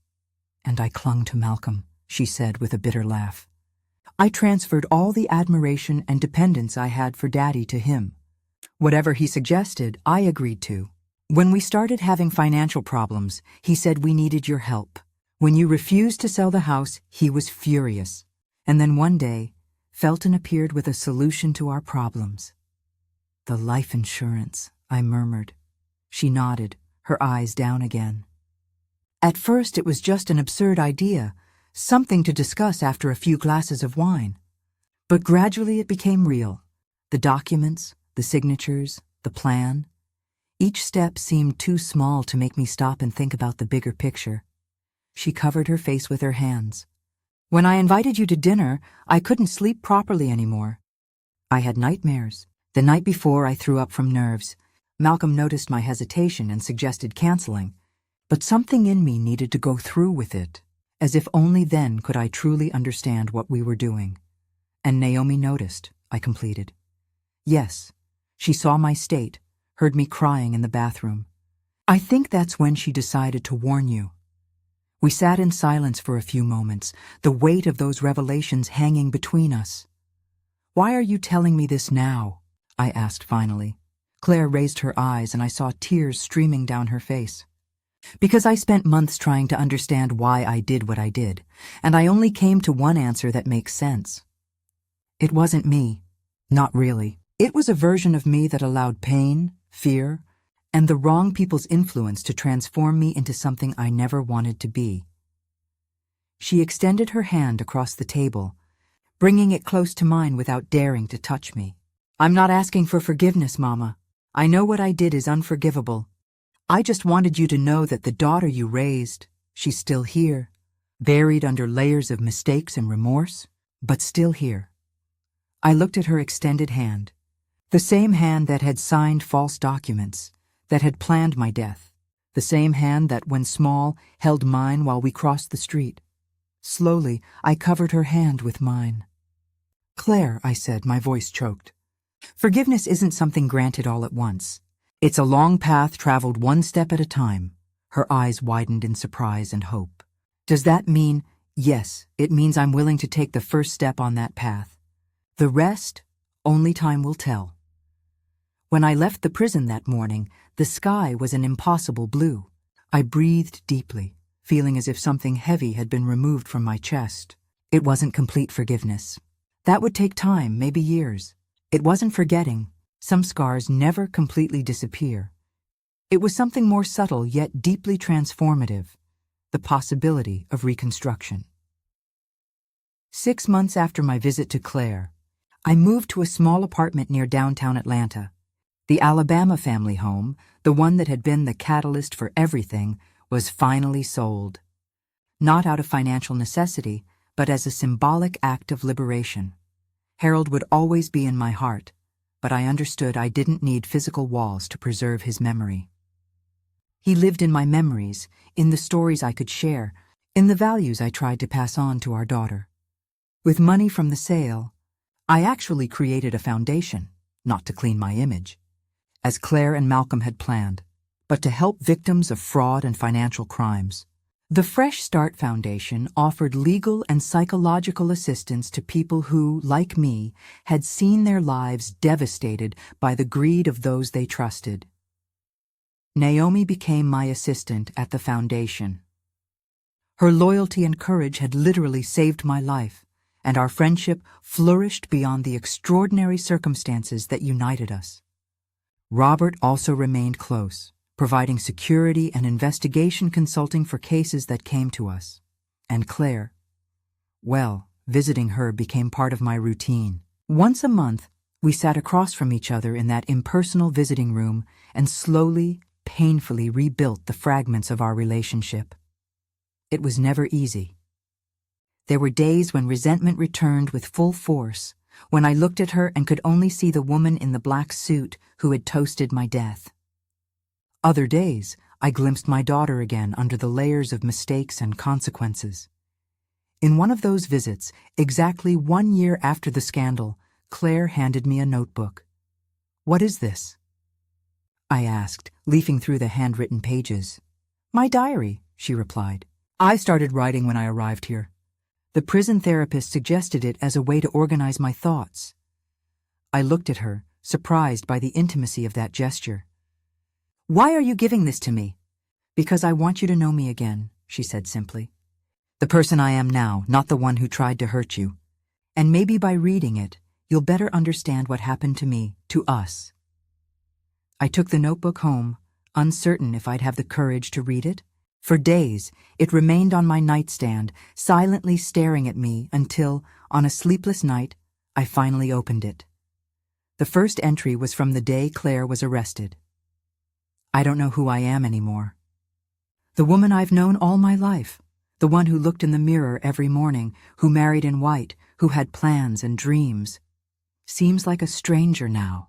And I clung to Malcolm, she said with a bitter laugh. I transferred all the admiration and dependence I had for Daddy to him. Whatever he suggested, I agreed to. When we started having financial problems, he said we needed your help. When you refused to sell the house, he was furious. And then one day, Felton appeared with a solution to our problems. The life insurance, I murmured. She nodded, her eyes down again. At first, it was just an absurd idea, something to discuss after a few glasses of wine. But gradually it became real. The The documents, the signatures, the plan. Each step seemed too small to make me stop and think about the bigger picture. She covered her face with her hands. When I invited you to dinner, I couldn't sleep properly anymore. I had nightmares. The night before, I threw up from nerves. Malcolm noticed my hesitation and suggested canceling, but something in me needed to go through with it, as if only then could I truly understand what we were doing. And Naomi noticed, I completed. Yes, she saw my state, heard me crying in the bathroom. I think that's when she decided to warn you. We sat in silence for a few moments, the weight of those revelations hanging between us. Why are you telling me this now? I asked finally. Claire raised her eyes and I saw tears streaming down her face. Because I spent months trying to understand why I did what I did, and I only came to one answer that makes sense. It wasn't me. Not really. It was a version of me that allowed pain, fear, and the wrong people's influence to transform me into something I never wanted to be. She extended her hand across the table, bringing it close to mine without daring to touch me. I'm not asking for forgiveness, Mama. I know what I did is unforgivable. I just wanted you to know that the daughter you raised, she's still here, buried under layers of mistakes and remorse, but still here. I looked at her extended hand, the same hand that had signed false documents, that had planned my death, the same hand that, when small, held mine while we crossed the street. Slowly, I covered her hand with mine. Claire, I said, my voice choked. Forgiveness isn't something granted all at once. It's a long path traveled one step at a time. Her eyes widened in surprise and hope. Does that mean, yes, it means I'm willing to take the first step on that path. The rest, only time will tell. When I left the prison that morning, the sky was an impossible blue. I breathed deeply, feeling as if something heavy had been removed from my chest. It wasn't complete forgiveness. That would take time, maybe years. It wasn't forgetting. Some scars never completely disappear. It was something more subtle yet deeply transformative, the possibility of reconstruction. 6 months after my visit to Claire, I moved to a small apartment near downtown Atlanta. The Alabama family home, the one that had been the catalyst for everything, was finally sold. Not out of financial necessity, but as a symbolic act of liberation. Harold would always be in my heart, but I understood I didn't need physical walls to preserve his memory. He lived in my memories, in the stories I could share, in the values I tried to pass on to our daughter. With money from the sale, I actually created a foundation, not to clean my image, as Claire and Malcolm had planned, but to help victims of fraud and financial crimes. The Fresh Start Foundation offered legal and psychological assistance to people who, like me, had seen their lives devastated by the greed of those they trusted. Naomi became my assistant at the foundation. Her loyalty and courage had literally saved my life, and our friendship flourished beyond the extraordinary circumstances that united us. Robert also remained close, providing security and investigation consulting for cases that came to us. And Claire, well, visiting her became part of my routine. Once a month, we sat across from each other in that impersonal visiting room and slowly, painfully rebuilt the fragments of our relationship. It was never easy. There were days when resentment returned with full force, when I looked at her and could only see the woman in the black suit who had toasted my death. Other days, I glimpsed my daughter again under the layers of mistakes and consequences. In one of those visits, exactly 1 year after the scandal, Claire handed me a notebook. "What is this?" I asked, leafing through the handwritten pages. "My diary," she replied. "I started writing when I arrived here. The prison therapist suggested it as a way to organize my thoughts." I looked at her, surprised by the intimacy of that gesture. "Why are you giving this to me?" "Because I want you to know me again," she said simply. "The person I am now, not the one who tried to hurt you. And maybe by reading it, you'll better understand what happened to me, to us." I took the notebook home, uncertain if I'd have the courage to read it. For days, it remained on my nightstand, silently staring at me until, on a sleepless night, I finally opened it. The first entry was from the day Claire was arrested. I don't know who I am anymore. The woman I've known all my life, the one who looked in the mirror every morning, who married in white, who had plans and dreams, seems like a stranger now.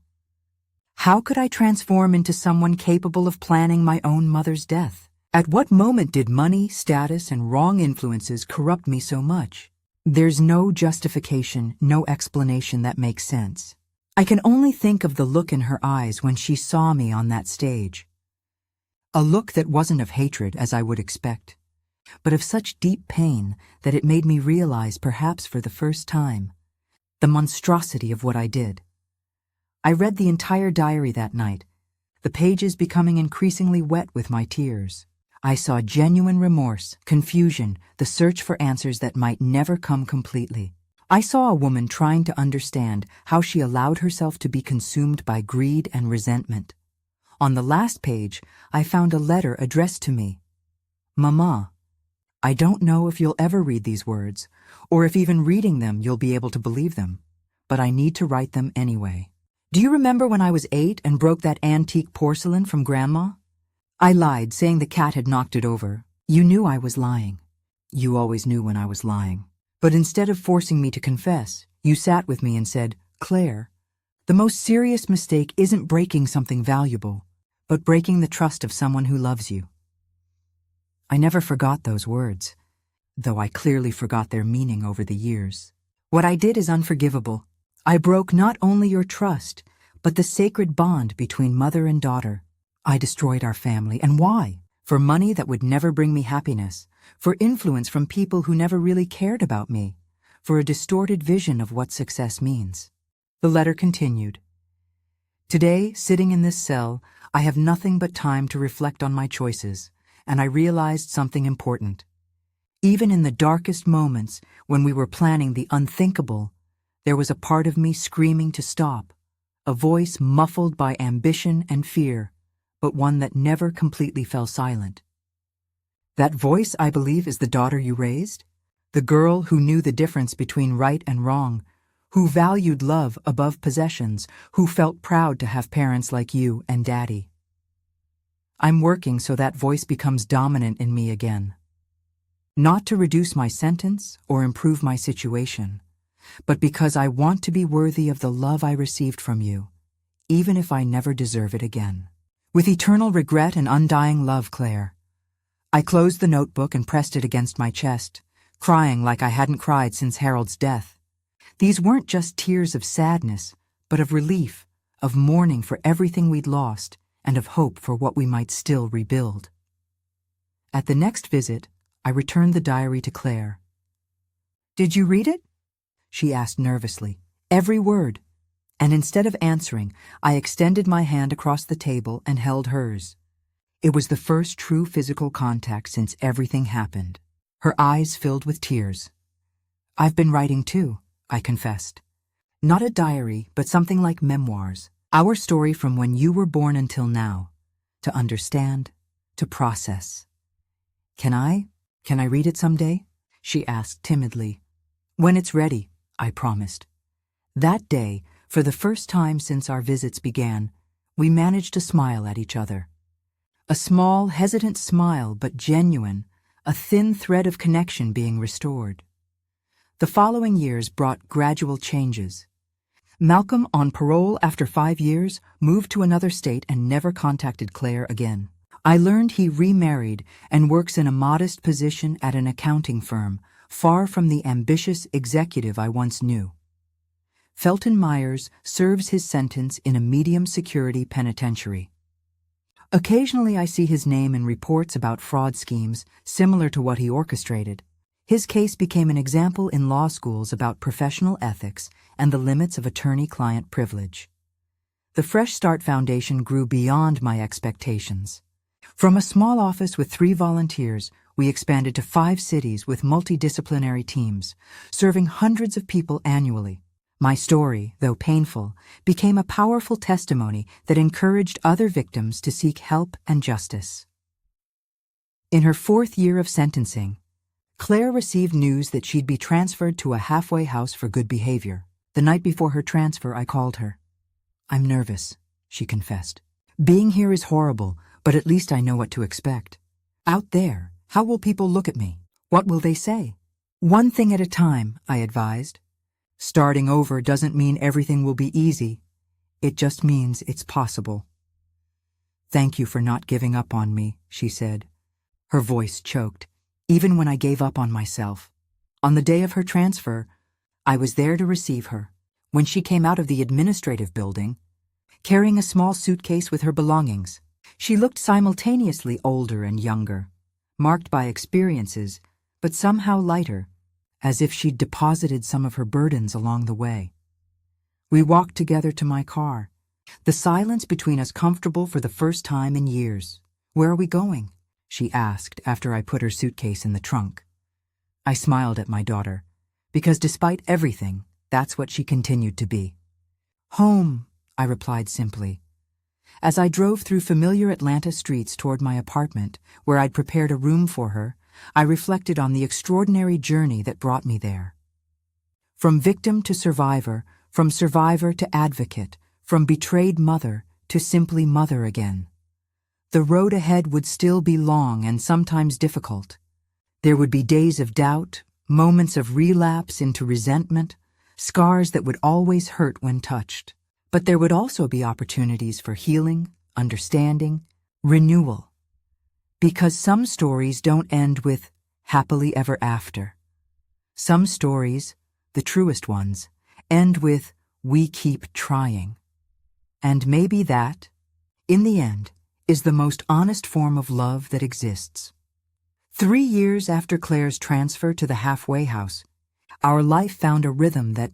How could I transform into someone capable of planning my own mother's death? At what moment did money, status, and wrong influences corrupt me so much? There's no justification, no explanation that makes sense. I can only think of the look in her eyes when she saw me on that stage. A look that wasn't of hatred, as I would expect, but of such deep pain that it made me realize, perhaps for the first time, the monstrosity of what I did. I read the entire diary that night, the pages becoming increasingly wet with my tears. I saw genuine remorse, confusion, the search for answers that might never come completely. I saw a woman trying to understand how she allowed herself to be consumed by greed and resentment. On the last page, I found a letter addressed to me. Mama, I don't know if you'll ever read these words, or if even reading them you'll be able to believe them, but I need to write them anyway. Do you remember when I was 8 and broke that antique porcelain from Grandma? I lied, saying the cat had knocked it over. You knew I was lying. You always knew when I was lying. But instead of forcing me to confess, you sat with me and said, Claire, the most serious mistake isn't breaking something valuable, but breaking the trust of someone who loves you. I never forgot those words, though I clearly forgot their meaning over the years. What I did is unforgivable. I broke not only your trust, but the sacred bond between mother and daughter. I destroyed our family. And why? For money that would never bring me happiness, for influence from people who never really cared about me, for a distorted vision of what success means. The letter continued. Today, sitting in this cell, I have nothing but time to reflect on my choices, and I realized something important. Even in the darkest moments, when we were planning the unthinkable, there was a part of me screaming to stop, a voice muffled by ambition and fear, but one that never completely fell silent. That voice, I believe, is the daughter you raised? The girl who knew the difference between right and wrong, who valued love above possessions, who felt proud to have parents like you and Daddy. I'm working so that voice becomes dominant in me again. Not to reduce my sentence or improve my situation, but because I want to be worthy of the love I received from you, even if I never deserve it again. With eternal regret and undying love, Claire. I closed the notebook and pressed it against my chest, crying like I hadn't cried since Harold's death. These weren't just tears of sadness, but of relief, of mourning for everything we'd lost, and of hope for what we might still rebuild. At the next visit, I returned the diary to Claire. Did you read it? She asked nervously. Every word. And instead of answering, I extended my hand across the table and held hers. It was the first true physical contact since everything happened. Her eyes filled with tears. I've been writing too, I confessed. Not a diary, but something like memoirs. Our story from when you were born until now. To understand, to process. Can I read it someday? She asked timidly. When it's ready, I promised. That day, for the first time since our visits began, we managed to smile at each other. A small, hesitant smile, but genuine, a thin thread of connection being restored. The following years brought gradual changes. Malcolm, on parole after 5 years, moved to another state and never contacted Claire again. I learned he remarried and works in a modest position at an accounting firm, far from the ambitious executive I once knew. Felton Myers serves his sentence in a medium-security penitentiary. Occasionally I see his name in reports about fraud schemes similar to what he orchestrated. His case became an example in law schools about professional ethics and the limits of attorney-client privilege. The Fresh Start Foundation grew beyond my expectations. From a small office with 3 volunteers, we expanded to 5 cities with multidisciplinary teams, serving hundreds of people annually. My story, though painful, became a powerful testimony that encouraged other victims to seek help and justice. In her 4th year of sentencing, Claire received news that she'd be transferred to a halfway house for good behavior. The night before her transfer, I called her. I'm nervous, she confessed. Being here is horrible, but at least I know what to expect. Out there, how will people look at me? What will they say? One thing at a time, I advised. Starting over doesn't mean everything will be easy. It just means it's possible. Thank you for not giving up on me, she said. Her voice choked, even when I gave up on myself. On the day of her transfer, I was there to receive her. When she came out of the administrative building, carrying a small suitcase with her belongings, she looked simultaneously older and younger, marked by experiences, but somehow lighter, as if she'd deposited some of her burdens along the way. We walked together to my car, the silence between us comfortable for the first time in years. Where are we going? She asked after I put her suitcase in the trunk. I smiled at my daughter, because despite everything, that's what she continued to be. Home, I replied simply. As I drove through familiar Atlanta streets toward my apartment, where I'd prepared a room for her, I reflected on the extraordinary journey that brought me there. From victim to survivor, from survivor to advocate, from betrayed mother to simply mother again. The road ahead would still be long and sometimes difficult. There would be days of doubt, moments of relapse into resentment, scars that would always hurt when touched. But there would also be opportunities for healing, understanding, renewal. Because some stories don't end with happily ever after. Some stories, the truest ones, end with we keep trying. And maybe that, in the end, is the most honest form of love that exists. 3 years after Claire's transfer to the halfway house, our life found a rhythm that,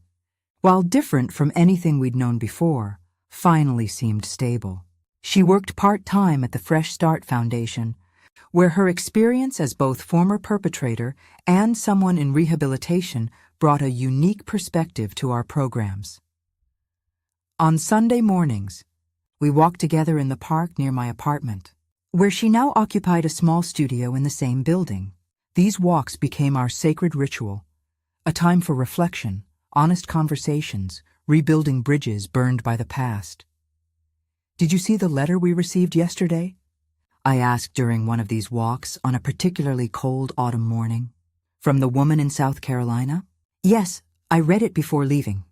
while different from anything we'd known before, finally seemed stable. She worked part-time at the Fresh Start Foundation, where her experience as both former perpetrator and someone in rehabilitation brought a unique perspective to our programs. On Sunday mornings, we walked together in the park near my apartment, where she now occupied a small studio in the same building. These walks became our sacred ritual, a time for reflection, honest conversations, rebuilding bridges burned by the past. Did you see the letter we received yesterday? I asked during one of these walks on a particularly cold autumn morning. From the woman in South Carolina? Yes, I read it before leaving.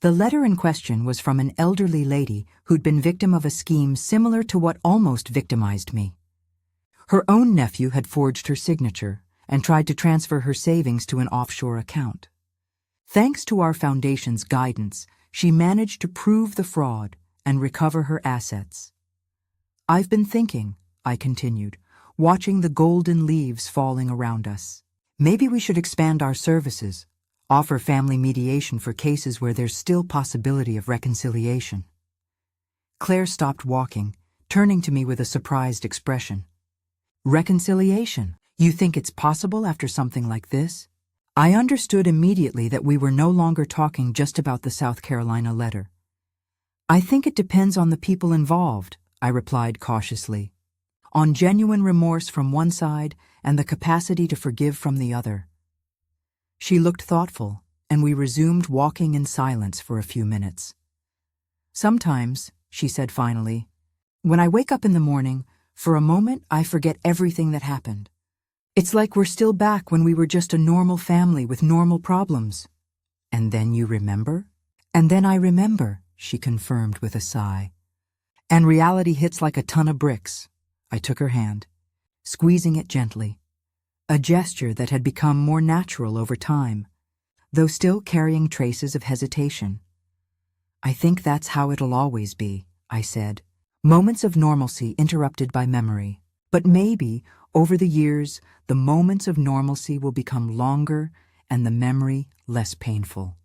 The letter in question was from an elderly lady who'd been victim of a scheme similar to what almost victimized me. Her own nephew had forged her signature and tried to transfer her savings to an offshore account. Thanks to our foundation's guidance, she managed to prove the fraud and recover her assets. I've been thinking, I continued, watching the golden leaves falling around us. Maybe we should expand our services, offer family mediation for cases where there's still possibility of reconciliation. Claire stopped walking, turning to me with a surprised expression. Reconciliation? You think it's possible after something like this? I understood immediately that we were no longer talking just about the South Carolina letter. I think it depends on the people involved, I replied cautiously. On genuine remorse from one side and the capacity to forgive from the other. She looked thoughtful, and we resumed walking in silence for a few minutes. Sometimes, she said finally, when I wake up in the morning, for a moment I forget everything that happened. It's like we're still back when we were just a normal family with normal problems. And then you remember? And then I remember, she confirmed with a sigh. And reality hits like a ton of bricks. I took her hand, squeezing it gently, a gesture that had become more natural over time, though still carrying traces of hesitation. I think that's how it'll always be, I said, moments of normalcy interrupted by memory. But maybe, over the years, the moments of normalcy will become longer and the memory less painful.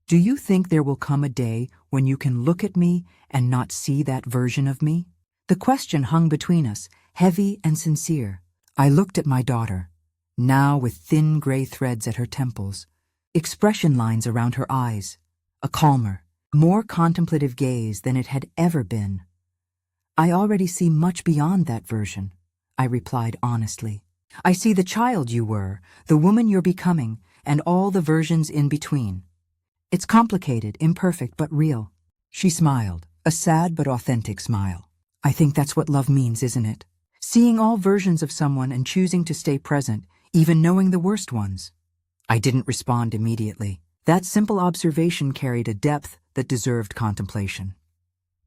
Do you think there will come a day when you can look at me and not see that version of me? The question hung between us, heavy and sincere. I looked at my daughter, now with thin gray threads at her temples, expression lines around her eyes, a calmer, more contemplative gaze than it had ever been. I already see much beyond that version, I replied honestly. I see the child you were, the woman you're becoming, and all the versions in between. It's complicated, imperfect, but real. She smiled, a sad but authentic smile. I think that's what love means, isn't it? Seeing all versions of someone and choosing to stay present, even knowing the worst ones. I didn't respond immediately. That simple observation carried a depth that deserved contemplation.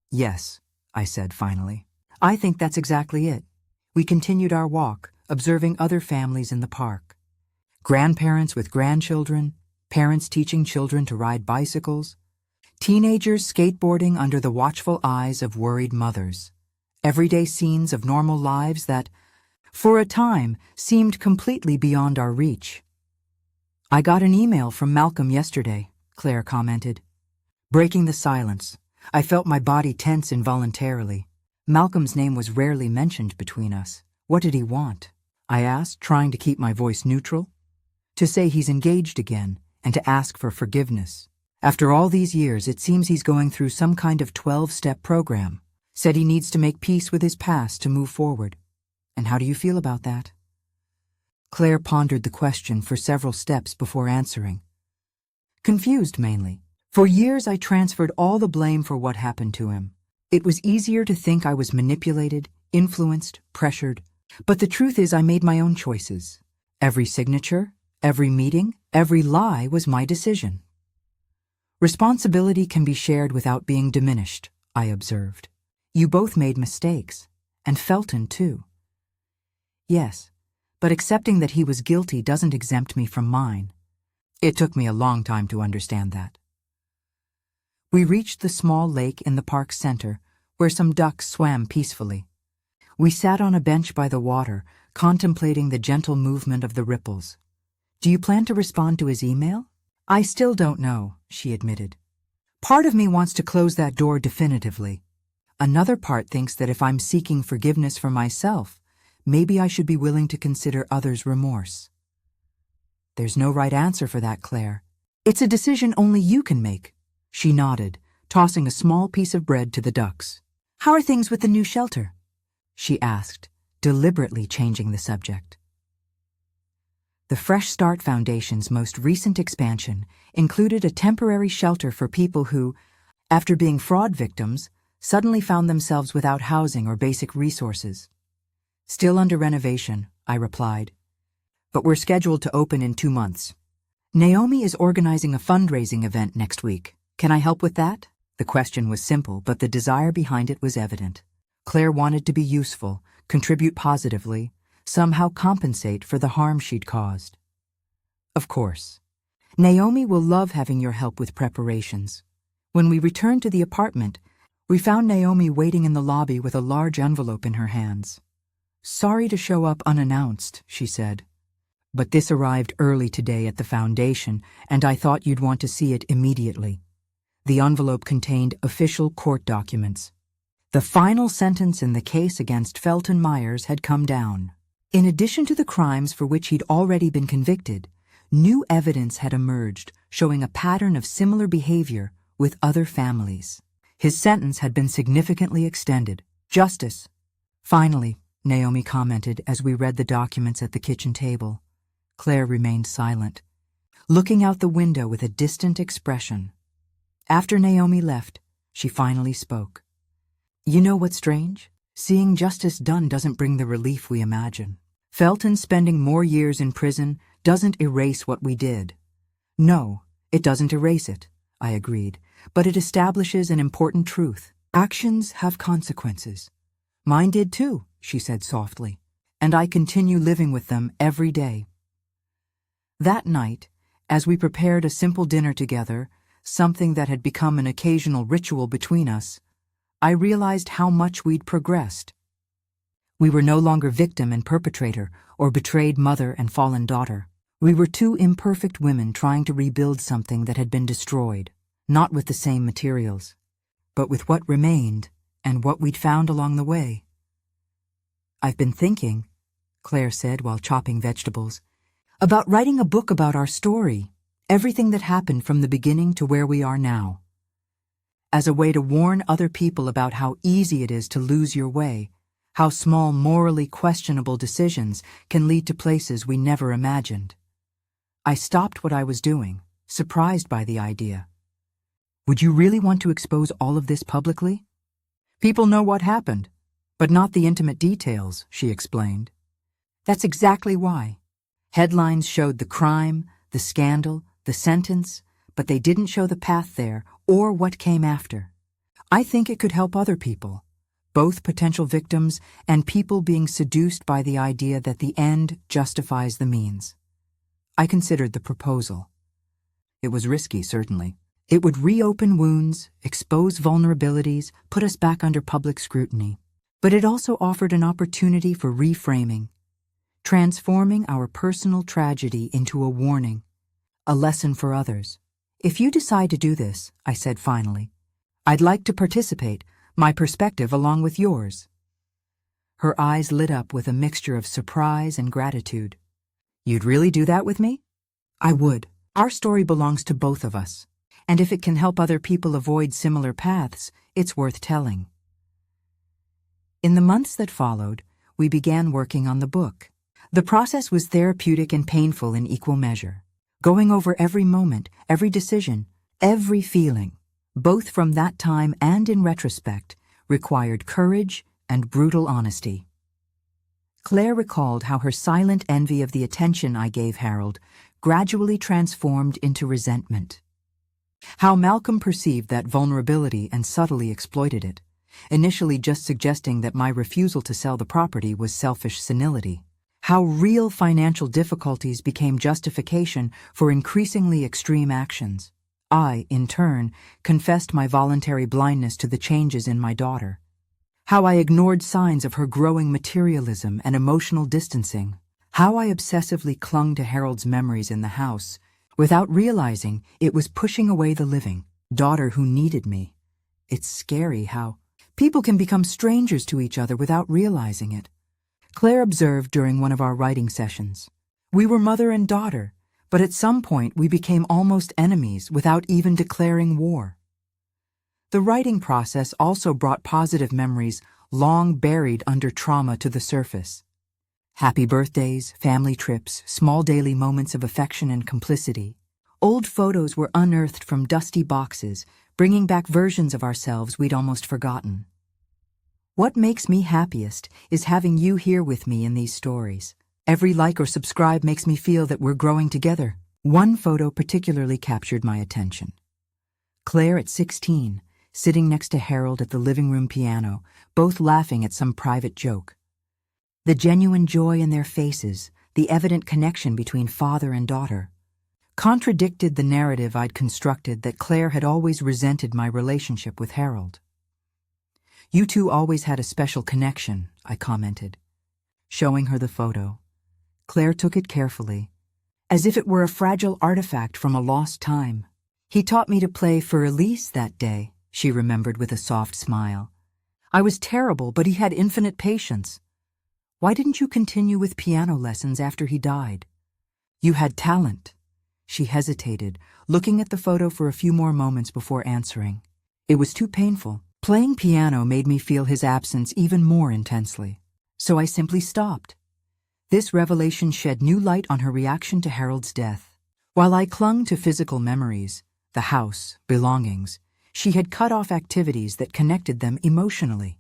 Yes, I said finally. I think that's exactly it. We continued our walk, observing other families in the park. Grandparents with grandchildren, parents teaching children to ride bicycles, teenagers skateboarding under the watchful eyes of worried mothers. Everyday scenes of normal lives that, for a time, seemed completely beyond our reach. I got an email from Malcolm yesterday, Claire commented. Breaking the silence, I felt my body tense involuntarily. Malcolm's name was rarely mentioned between us. What did he want? I asked, trying to keep my voice neutral. To say he's engaged again, and to ask for forgiveness. After all these years, it seems he's going through some kind of 12-step program. Said he needs to make peace with his past to move forward. And how do you feel about that? Claire pondered the question for several steps before answering. Confused, mainly. For years, I transferred all the blame for what happened to him. It was easier to think I was manipulated, influenced, pressured. But the truth is I made my own choices. Every signature, every meeting, every lie was my decision. Responsibility can be shared without being diminished, I observed. You both made mistakes, and Felton too. Yes, but accepting that he was guilty doesn't exempt me from mine. It took me a long time to understand that. We reached the small lake in the park's center, where some ducks swam peacefully. We sat on a bench by the water, contemplating the gentle movement of the ripples. Do you plan to respond to his email? I still don't know, she admitted. Part of me wants to close that door definitively. Another part thinks that if I'm seeking forgiveness for myself, maybe I should be willing to consider others' remorse. There's no right answer for that, Claire. It's a decision only you can make. She nodded, tossing a small piece of bread to the ducks. How are things with the new shelter? She asked, deliberately changing the subject. The Fresh Start Foundation's most recent expansion included a temporary shelter for people who, after being fraud victims, suddenly found themselves without housing or basic resources. Still under renovation, I replied. But we're scheduled to open in 2 months. Naomi is organizing a fundraising event next week. Can I help with that? The question was simple, but the desire behind it was evident. Claire wanted to be useful, contribute positively, somehow compensate for the harm she'd caused. Of course. Naomi will love having your help with preparations. When we returned to the apartment, we found Naomi waiting in the lobby with a large envelope in her hands. Sorry to show up unannounced, she said. But this arrived early today at the foundation, and I thought you'd want to see it immediately. The envelope contained official court documents. The final sentence in the case against Felton Myers had come down. In addition to the crimes for which he'd already been convicted, new evidence had emerged showing a pattern of similar behavior with other families. His sentence had been significantly extended. Justice. Finally, Naomi commented as we read the documents at the kitchen table. Claire remained silent, looking out the window with a distant expression. After Naomi left, she finally spoke. You know what's strange? Seeing justice done doesn't bring the relief we imagine. Felton spending more years in prison doesn't erase what we did. No, it doesn't erase it, I agreed, but it establishes an important truth. Actions have consequences. Mine did too, she said softly, and I continue living with them every day. That night, as we prepared a simple dinner together, something that had become an occasional ritual between us, I realized how much we'd progressed. We were no longer victim and perpetrator, or betrayed mother and fallen daughter. We were two imperfect women trying to rebuild something that had been destroyed, not with the same materials, but with what remained and what we'd found along the way. I've been thinking, Claire said while chopping vegetables, about writing a book about our story, everything that happened from the beginning to where we are now. As a way to warn other people about how easy it is to lose your way, how small morally questionable decisions can lead to places we never imagined. I stopped what I was doing, surprised by the idea. Would you really want to expose all of this publicly? People know what happened, but not the intimate details, she explained. That's exactly why. Headlines showed the crime, the scandal, the sentence, but they didn't show the path there or what came after. I think it could help other people, both potential victims and people being seduced by the idea that the end justifies the means. I considered the proposal. It was risky, certainly. It would reopen wounds, expose vulnerabilities, put us back under public scrutiny. But it also offered an opportunity for reframing, transforming our personal tragedy into a warning, a lesson for others. If you decide to do this, I said finally, I'd like to participate, my perspective along with yours. Her eyes lit up with a mixture of surprise and gratitude. You'd really do that with me? I would. Our story belongs to both of us, and if it can help other people avoid similar paths, it's worth telling. In the months that followed, we began working on the book. The process was therapeutic and painful in equal measure, going over every moment, every decision, every feeling, both from that time and in retrospect, required courage and brutal honesty. Claire recalled how her silent envy of the attention I gave Harold gradually transformed into resentment. How Malcolm perceived that vulnerability and subtly exploited it, initially just suggesting that my refusal to sell the property was selfish senility. How real financial difficulties became justification for increasingly extreme actions. I, in turn, confessed my voluntary blindness to the changes in my daughter. How I ignored signs of her growing materialism and emotional distancing. How I obsessively clung to Harold's memories in the house, without realizing it was pushing away the living daughter who needed me. It's scary how people can become strangers to each other without realizing it. Claire observed during one of our writing sessions. We were mother and daughter, but at some point we became almost enemies without even declaring war. The writing process also brought positive memories long buried under trauma to the surface. Happy birthdays, family trips, small daily moments of affection and complicity. Old photos were unearthed from dusty boxes, bringing back versions of ourselves we'd almost forgotten. What makes me happiest is having you here with me in these stories. Every like or subscribe makes me feel that we're growing together. One photo particularly captured my attention. Claire at 16, sitting next to Harold at the living room piano, both laughing at some private joke. The genuine joy in their faces, the evident connection between father and daughter, contradicted the narrative I'd constructed that Claire had always resented my relationship with Harold. You two always had a special connection, I commented, showing her the photo. Claire took it carefully, as if it were a fragile artifact from a lost time. He taught me to play for Elise that day, she remembered with a soft smile. I was terrible, but he had infinite patience. Why didn't you continue with piano lessons after he died? You had talent. She hesitated, looking at the photo for a few more moments before answering. It was too painful. Playing piano made me feel his absence even more intensely. So I simply stopped. This revelation shed new light on her reaction to Harold's death. While I clung to physical memories, the house, belongings, she had cut off activities that connected them emotionally.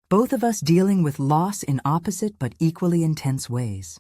Both of us dealing with loss in opposite but equally intense ways.